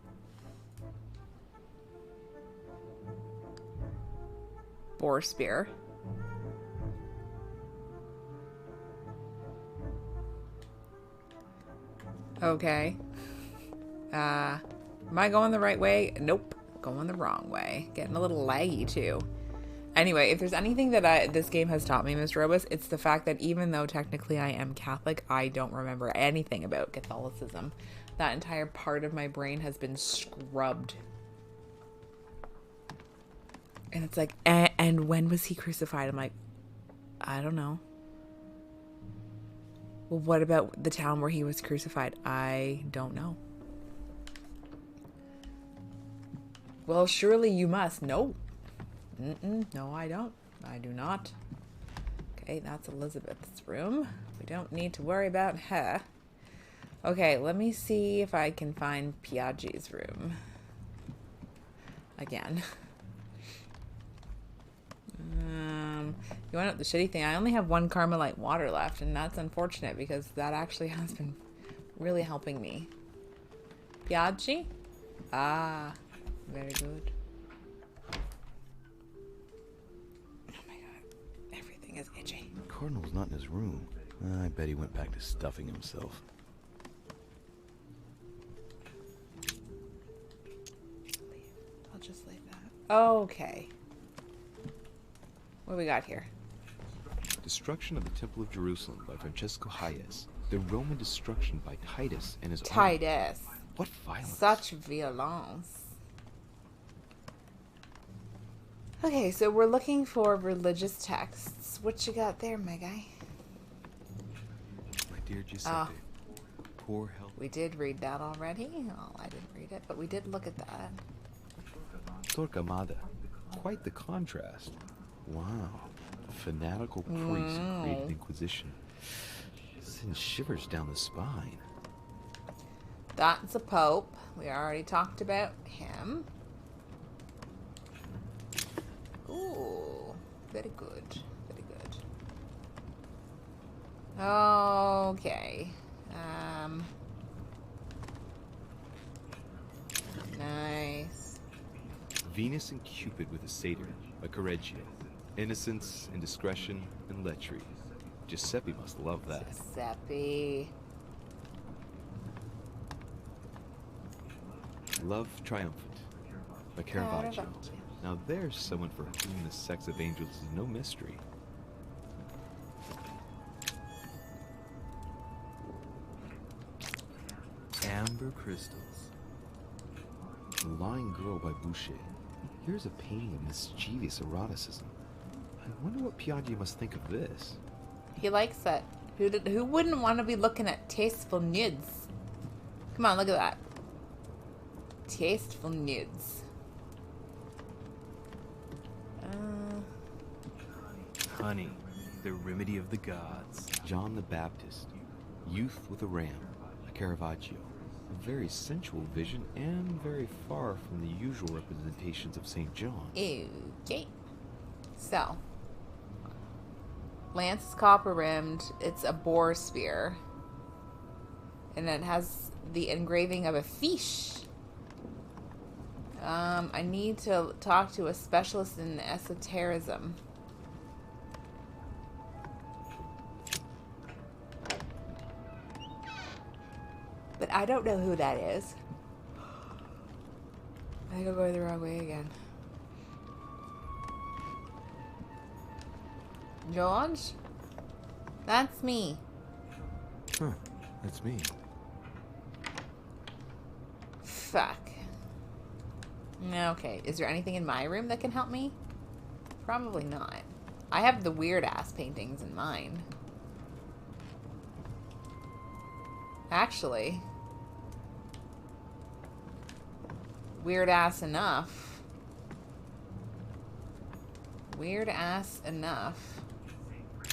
Boar spear. Okay. Am I going the right way? Nope. Going the wrong way. Getting a little laggy too. Anyway, if there's anything that this game has taught me, Mr. Robus, it's the fact that even though technically I am Catholic, I don't remember anything about Catholicism. That entire part of my brain has been scrubbed. And it's like, and when was he crucified? I'm like, I don't know. Well, what about the town where he was crucified? I don't know. Well, surely you must. No. No, I don't. I do not. Okay, that's Elizabeth's room. We don't need to worry about her. Okay, let me see if I can find Piaggi's room. Again. You want to know the shitty thing? I only have one Carmelite water left, and that's unfortunate because that actually has been really helping me. Piaggi? Ah, very good. Oh my god, everything is itchy. The Cardinal's not in his room. I bet he went back to stuffing himself. I'll just leave that. Okay. What do we got here? Destruction of the Temple of Jerusalem by Francesco Hayes. The Roman destruction by Titus and his army. Titus. What violence. Such violence. Okay, so we're looking for religious texts. What you got there, my guy? My dear Giuseppe. Oh. Poor health. We did read that already. Oh, I didn't read it, but we did look at that. Torquemada. Quite the contrast. Wow. A fanatical priest who created Inquisition. Sends shivers down the spine. That's a pope. We already talked about him. Ooh, very good. Very good. Okay. Nice. Venus and Cupid with a satyr by Correggio. Innocence, indiscretion, and lechery. Giuseppe must love that. Giuseppe. Love Triumphant by Caravaggio. Now there's someone for whom the sex of angels is no mystery. Amber Crystals. The Lying Girl by Boucher. Here's a painting of mischievous eroticism. I wonder what Piaggi must think of this. He likes it. Who wouldn't want to be looking at tasteful nudes? Come on, look at that. Tasteful nudes. Honey, the remedy of the gods. John the Baptist. Youth with a ram. A Caravaggio. A very sensual vision and very far from the usual representations of St. John. Okay. So. Lance is copper rimmed. It's a boar spear. And it has the engraving of a fish. I need to talk to a specialist in esoterism. But I don't know who that is. I think I'm going the wrong way again. George? That's me. Huh. That's me. Fuck. Okay, is there anything in my room that can help me? Probably not. I have the weird-ass paintings in mine. Actually. Weird-ass enough. Weird-ass enough.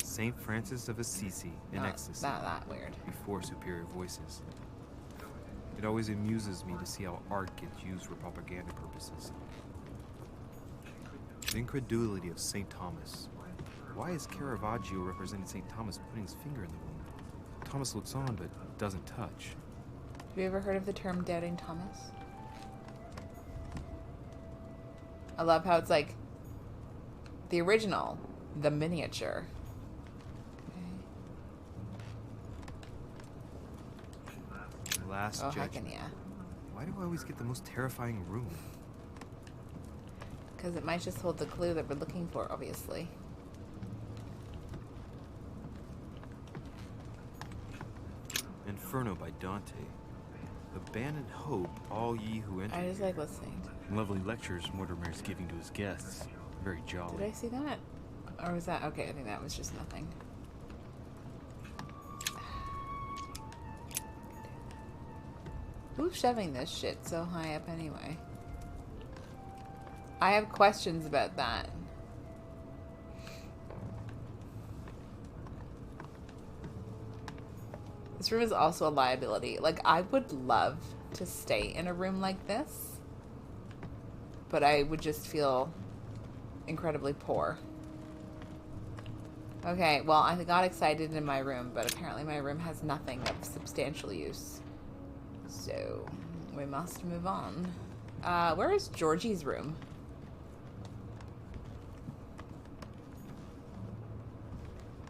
Saint Francis of Assisi in ecstasy. That weird. Before superior voices. It always amuses me to see how art gets used for propaganda purposes. The incredulity of St. Thomas. Why is Caravaggio representing St. Thomas putting his finger in the wound? Thomas looks on but doesn't touch. Have you ever heard of the term doubting Thomas? I love how it's like the original, the miniature. Last Judgment. Yeah. Why do I always get the most terrifying room? Because it might just hold the clue that we're looking for, obviously. Inferno by Dante. Abandon hope, all ye who enter. I just like listening. Lovely lectures Mortimer is giving to his guests. Very jolly. Did I see that? Or was that... Okay, I think that was just nothing. Who's shoving this shit so high up anyway? I have questions about that. This room is also a liability. Like, I would love to stay in a room like this, but I would just feel incredibly poor. Okay, well, I got excited in my room, but apparently my room has nothing of substantial use. So, we must move on. Where is Georgie's room?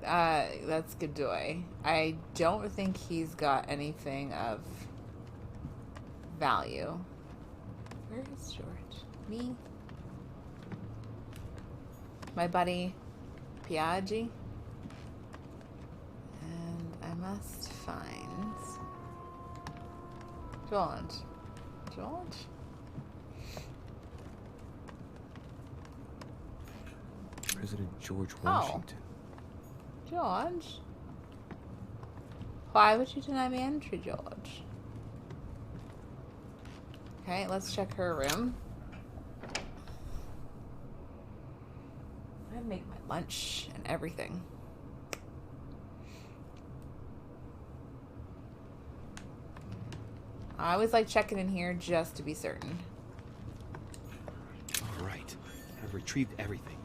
That's Godoy. I don't think he's got anything of value. Where is George? Me? My buddy, Piaggi? And I must find... George. President George Washington. George? Why would you deny me entry, George? Okay, let's check her room. I make my lunch and everything. I always like checking in here just to be certain. All right. I've retrieved everything.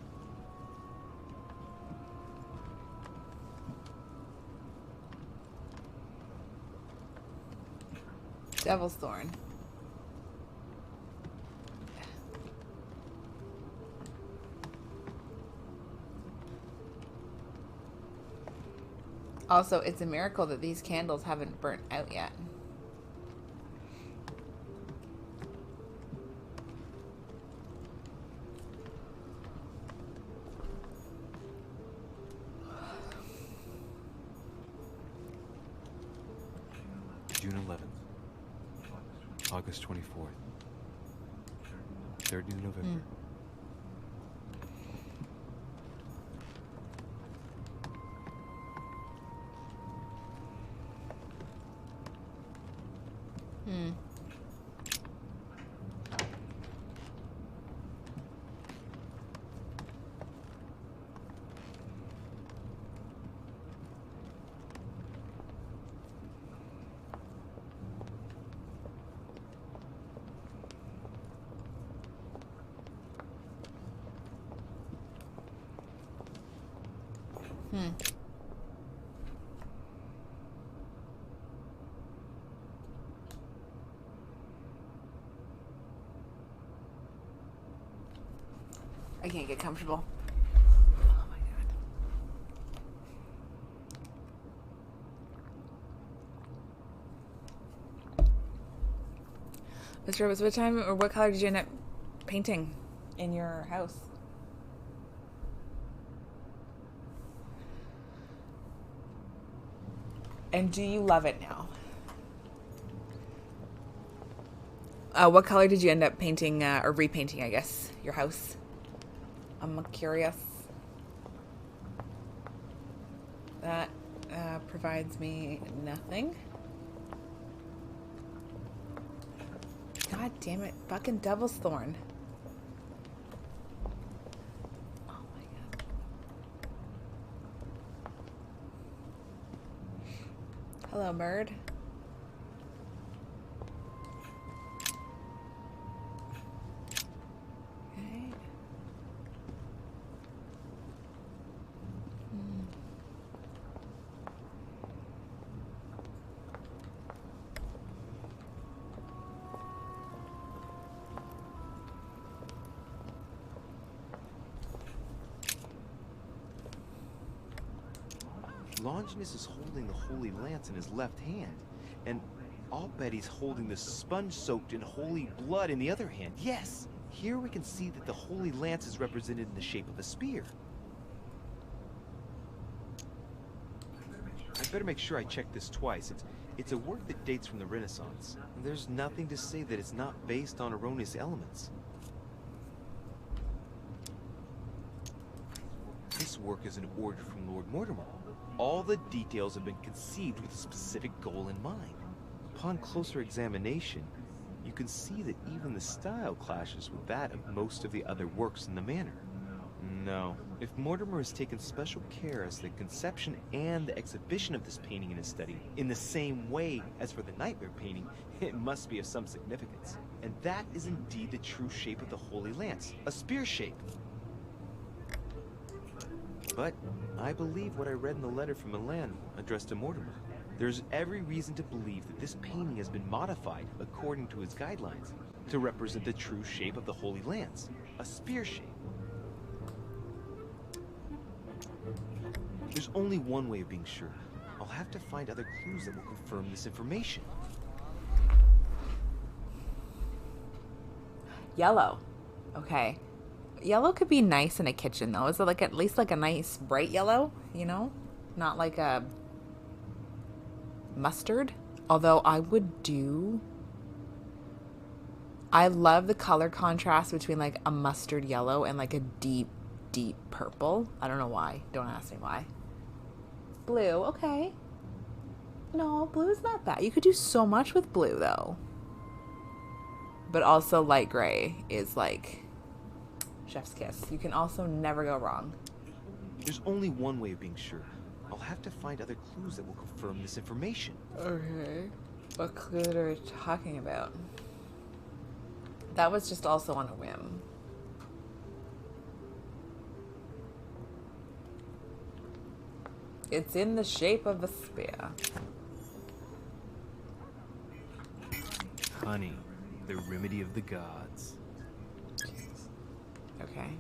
Devil's Thorn. Also, it's a miracle that these candles haven't burnt out yet. June 11th. August 24th. 3rd of November. I can't get comfortable. Oh my god. Mr. Rose, what time or what color did you end up painting in your house? And do you love it now? What color did you end up painting, or repainting, I guess, your house? I'm curious. That provides me nothing. God damn it. Fucking Devil's Thorn. Oh my god. Hello, bird. Okay. Longinus is holding the Holy Lance in his left hand, and I'll bet he's holding the sponge soaked in holy blood in the other hand. Yes! Here we can see that the Holy Lance is represented in the shape of a spear. I better make sure I check this twice. It's a work that dates from the Renaissance. There's nothing to say that it's not based on erroneous elements. This work is an order from Lord Mortimer. All the details have been conceived with a specific goal in mind. Upon closer examination, you can see that even the style clashes with that of most of the other works in the manor. No, if Mortimer has taken special care as the conception and the exhibition of this painting in his study, in the same way as for the Nightmare painting, it must be of some significance. And that is indeed the true shape of the Holy Lance, a spear shape. But I believe what I read in the letter from Milan addressed to Mortimer. There's every reason to believe that this painting has been modified according to his guidelines to represent the true shape of the Holy Lance, a spear shape. There's only one way of being sure. I'll have to find other clues that will confirm this information. Yellow. Okay. Yellow could be nice in a kitchen, though. Is it like at least like a nice bright yellow, you know? Not like a mustard. Although I love the color contrast between like a mustard yellow and like a deep, deep purple. I don't know why. Don't ask me why. Blue, okay. No, blue is not bad. You could do so much with blue, though. But also light gray is like chef's kiss. You can also never go wrong. There's only one way of being sure. I'll have to find other clues that will confirm this information. Okay. What clue are we talking about? That was just also on a whim. It's in the shape of a spear. Honey, the remedy of the gods. Okay.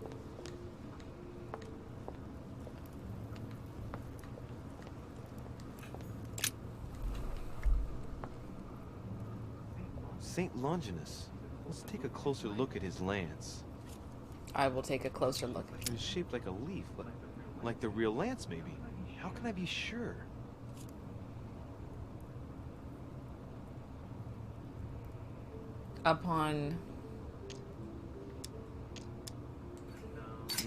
Saint Longinus. Let's take a closer look at his lance. I will take a closer look. It's shaped like a leaf, like the real lance, maybe. How can I be sure? Upon...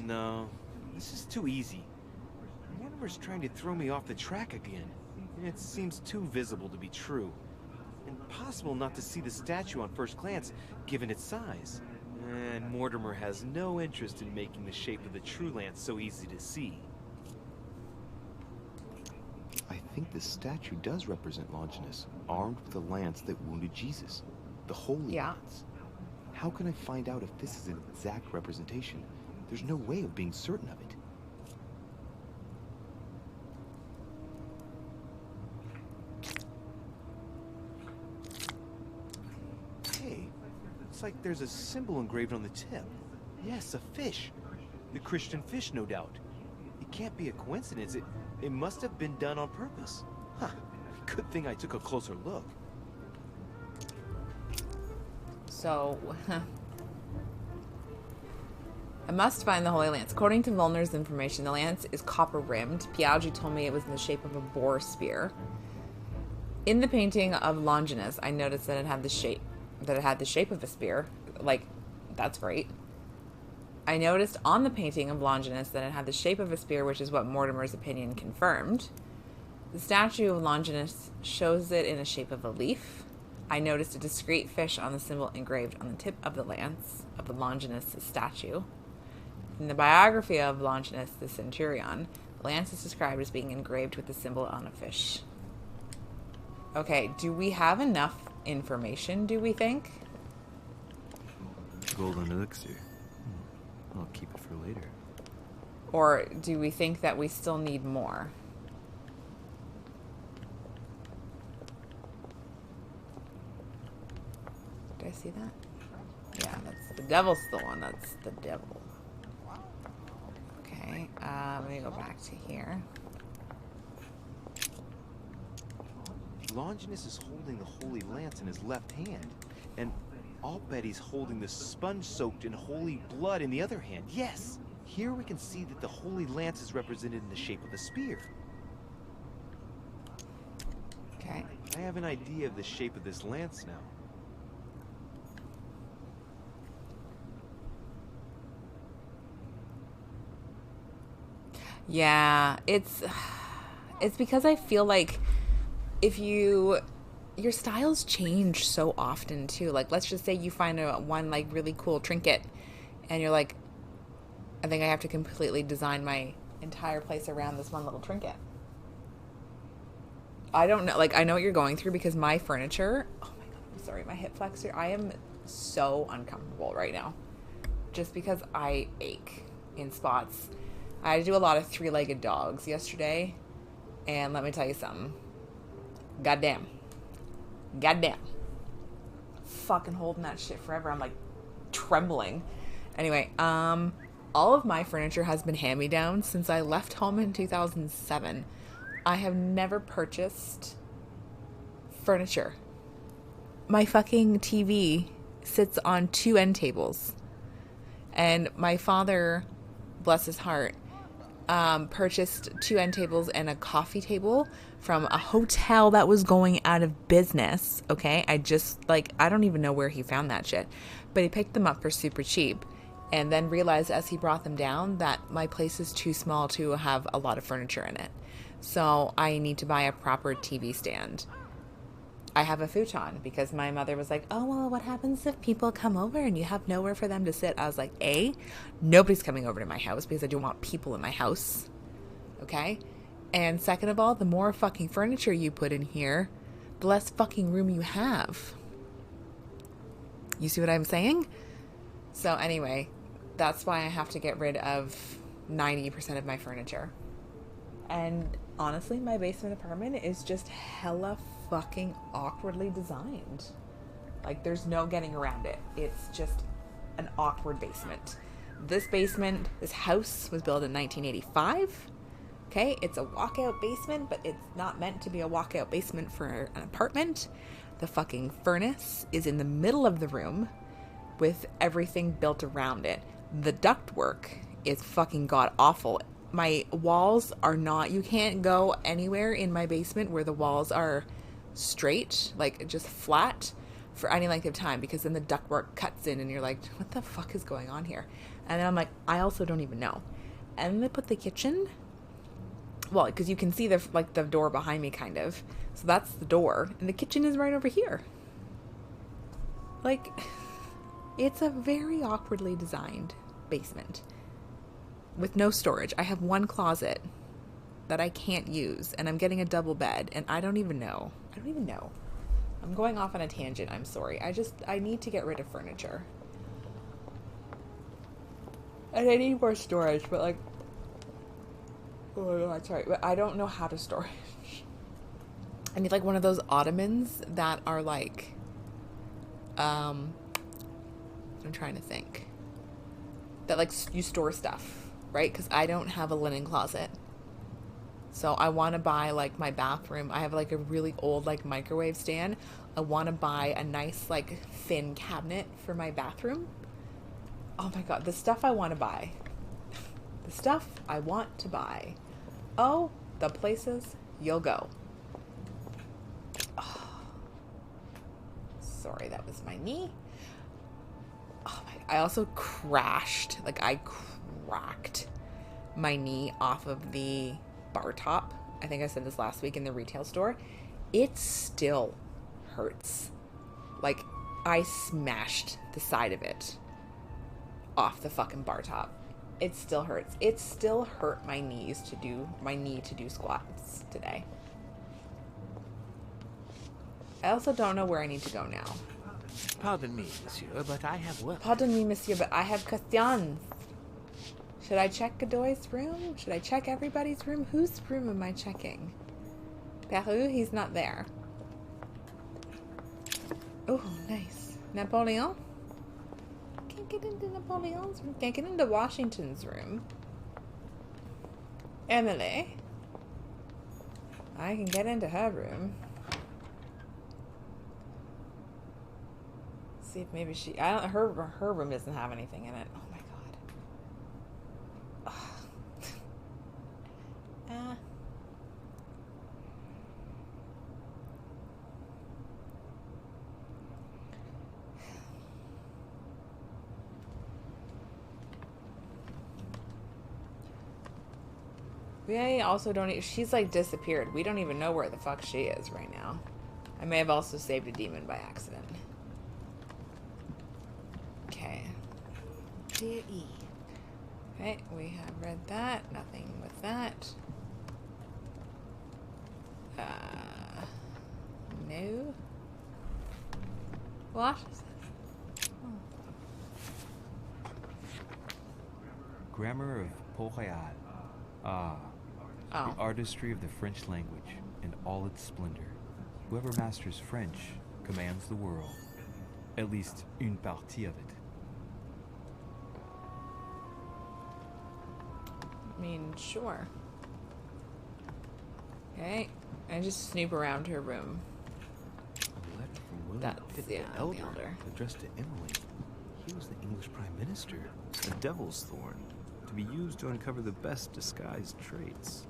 No, this is too easy. Mortimer's trying to throw me off the track again. It seems too visible to be true. Impossible not to see the statue on first glance, given its size. And Mortimer has no interest in making the shape of the true lance so easy to see. I think this statue does represent Longinus, armed with the lance that wounded Jesus. The Holy Lance. How can I find out if this is an exact representation? There's no way of being certain of it. Hey, looks like there's a symbol engraved on the tip. Yes, a fish. The Christian fish, no doubt. It can't be a coincidence. It must have been done on purpose. Huh. Good thing I took a closer look. So... I must find the Holy Lance. According to Volner's information, the lance is copper-rimmed. Piaggi told me it was in the shape of a boar spear. In the painting of Longinus, I noticed that it had the shape of a spear. Like, that's great. I noticed on the painting of Longinus that it had the shape of a spear, which is what Mortimer's opinion confirmed. The statue of Longinus shows it in the shape of a leaf. I noticed a discrete fish on the symbol engraved on the tip of the lance of the Longinus statue. In the biography of Longinus the centurion, the lance is described as being engraved with the symbol on a fish. Okay, do we have enough information, do we think? Golden elixir. I'll keep it for later. Or do we think that we still need more? Did I see that? Yeah, that's the devil's the one. That's the devil. Okay, let me go back to here. Longinus is holding the holy lance in his left hand, and I'll bet he's holding the sponge soaked in holy blood in the other hand. Yes! Here we can see that the holy lance is represented in the shape of a spear. Okay. I have an idea of the shape of this lance now. Yeah, it's because I feel like if your styles change so often too. Like, let's just say you find one like really cool trinket and you're like, I think I have to completely design my entire place around this one little trinket. I don't know, like, I know what you're going through because my furniture, oh my god, I'm sorry, my hip flexor, I am so uncomfortable right now just because I ache in spots. I had to do a lot of three-legged dogs yesterday, and let me tell you something. Goddamn. Fucking holding that shit forever. I'm like trembling. Anyway, all of my furniture has been hand-me-down since I left home in 2007. I have never purchased furniture. My fucking TV sits on 2 end tables. And my father, bless his heart, purchased 2 end tables and a coffee table from a hotel that was going out of business. Okay, I don't even know where he found that shit, but he picked them up for super cheap and then realized as he brought them down that my place is too small to have a lot of furniture in it, so I need to buy a proper TV stand. I have a futon because my mother was like, oh, well, what happens if people come over and you have nowhere for them to sit? I was like, A, nobody's coming over to my house because I don't want people in my house. Okay? And second of all, the more fucking furniture you put in here, the less fucking room you have. You see what I'm saying? So anyway, that's why I have to get rid of 90% of my furniture. And honestly, my basement apartment is just hella fucking awkwardly designed. Like, there's no getting around it. It's just an awkward basement. This house was built in 1985. Okay, it's a walkout basement, but it's not meant to be a walkout basement for an apartment. The fucking furnace is in the middle of the room with everything built around it. The ductwork is fucking god awful. My walls are not, you can't go anywhere in my basement where the walls are straight, like just flat for any length of time, because then the ductwork cuts in and you're like, what the fuck is going on here? And then I'm like, I also don't even know. And then they put the kitchen, well, because you can see the door behind me kind of, so that's the door, and the kitchen is right over here. Like, it's a very awkwardly designed basement with no storage. I have one closet that I can't use, and I'm getting a double bed, and I don't even know. I'm going off on a tangent. I'm sorry. I need to get rid of furniture. And I need more storage, but like, oh my god, sorry, but I don't know how to store it. I need like one of those ottomans that are like, I'm trying to think, that like you store stuff, right? Because I don't have a linen closet. So I want to buy like my bathroom. I have like a really old like microwave stand. I want to buy a nice like thin cabinet for my bathroom. Oh my god, the stuff I want to buy. The stuff I want to buy. Oh, the places you'll go. Oh Sorry, that was my knee. Oh my, I also crashed. Like, I cracked my knee off of the bar top. I think I said this last week in the retail store. It still hurts. Like, I smashed the side of it off the fucking bar top. It still hurts. It still hurt my knee to do squats today. I also don't know where I need to go now. Pardon me, monsieur, but I have work. Pardon me, monsieur, but I have questions. Should I check Godoy's room? Should I check everybody's room? Whose room am I checking? Peru, he's not there. Oh, nice. Napoleon? Can't get into Napoleon's room. Can't get into Washington's room. Emily? I can get into her room. See if maybe she... her room doesn't have anything in it. Oh my god. We also don't... She's like disappeared. We don't even know where the fuck she is right now. I may have also saved a demon by accident. Okay. Dear E. Okay, we have read that. Nothing with that. No. What is this? Grammar of Port Royal. Ah. The artistry of the French language in all its splendor. Whoever masters French commands the world. At least une partie of it. I mean, sure. Okay. I just snoop around her room. A letter from William That's, the yeah, Elder, the Elder. addressed to Emily. He was the English Prime Minister. A devil's thorn, to be used to uncover the best disguised traits.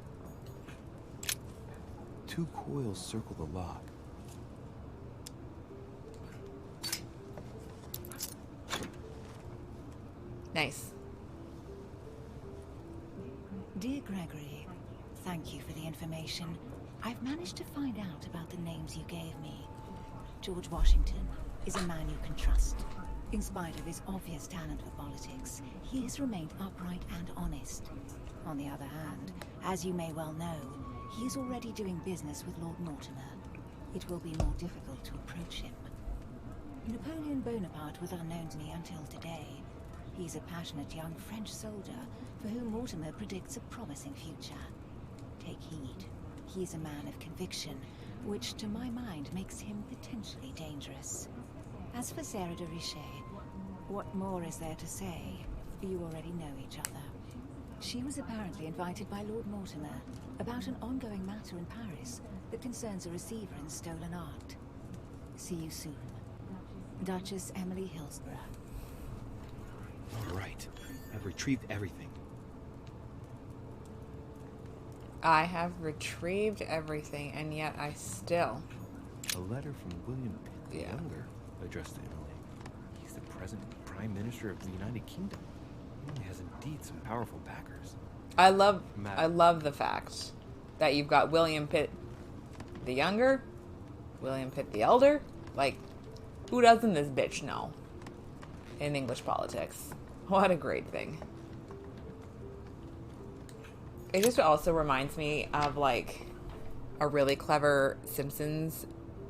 2 coils circle the lock. Nice. Dear Gregory, thank you for the information. I've managed to find out about the names you gave me. George Washington is a man you can trust. In spite of his obvious talent for politics, he has remained upright and honest. On the other hand, as you may well know, he is already doing business with Lord Mortimer. It will be more difficult to approach him. Napoleon Bonaparte was unknown to me until today. He's a passionate young French soldier for whom Mortimer predicts a promising future. Take heed. He is a man of conviction, which to my mind makes him potentially dangerous. As for Sarah de Richet, what more is there to say? You already know each other. She was apparently invited by Lord Mortimer about an ongoing matter in Paris that concerns a receiver in stolen art. See you soon. Duchess Emily Hillsborough. All right. I've retrieved everything. I have retrieved everything, and yet I still... A letter from William the Younger, addressed to Emily. He's the present Prime Minister of the United Kingdom. He has indeed some powerful backers. I love the fact that you've got William Pitt the Younger, William Pitt the Elder. Like, who doesn't this bitch know in English politics? What a great thing. It just also reminds me of, like, a really clever Simpsons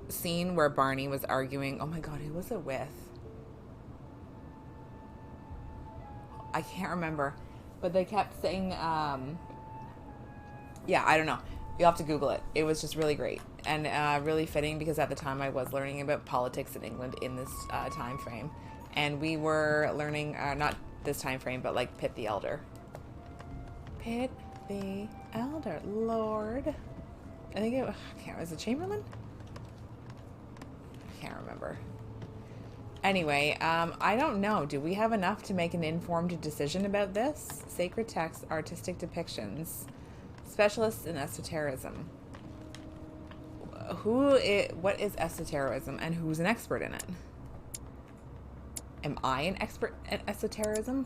scene where Barney was arguing. Oh my god, who was it with? I can't remember. But they kept saying, yeah, I don't know. You'll have to Google it. It was just really great. And really fitting because at the time I was learning about politics in England in this time frame. And we were learning, not this time frame, but like Pitt the Elder. Pitt the Elder. Lord. I think it was it Chamberlain? I can't remember. Anyway, I don't know. Do we have enough to make an informed decision about this? Sacred texts, artistic depictions, specialists in esotericism. what is esotericism and who's an expert in it? Am I an expert at esotericism?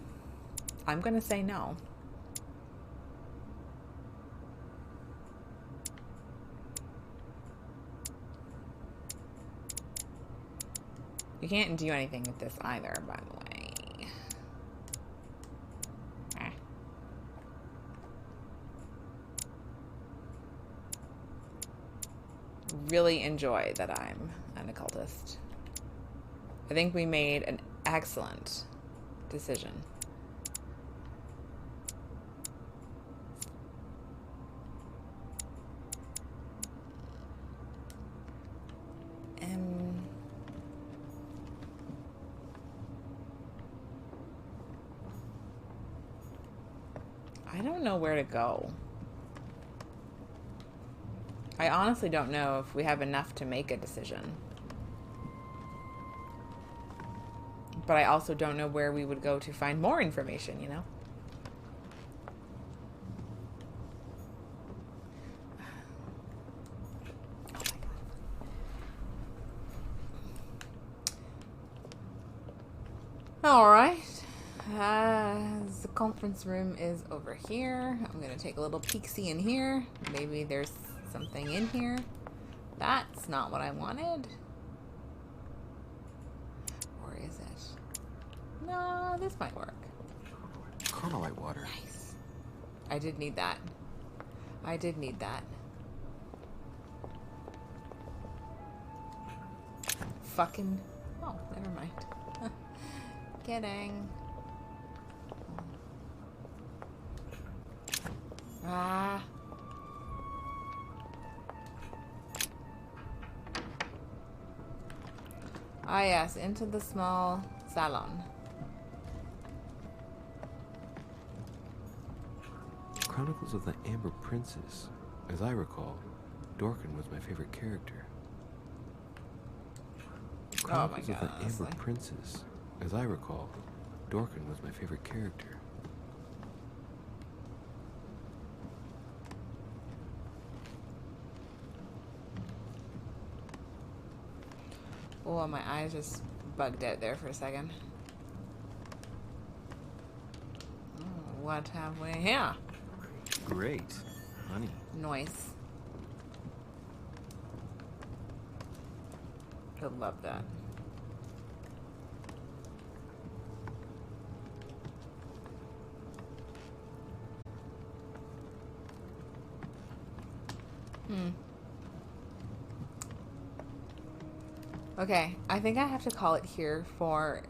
I'm gonna say no. You can't do anything with this either, by the way. Really enjoy that I'm an occultist. I think we made an excellent decision. I don't know where to go. I honestly don't know if we have enough to make a decision. But I also don't know where we would go to find more information, you know? Oh my god. Alright. The conference room is over here. I'm going to take a little peek-see in here. Maybe there's something in here. That's not what I wanted. Or is it? No, this might work. Carmelite water. Nice. I did need that. I did need that. Fucking... Oh, never mind. Kidding. Ah. Ah, yes, into the small salon. Chronicles of the Amber Princess. As I recall, Dorkin was my favorite character. Chronicles of the Amber Princess. As I recall, Dorkin was my favorite character. Oh, my eyes just bugged out there for a second. Oh, what have we here? Great. Honey. Noise. I love that. Okay, I think I have to call it here for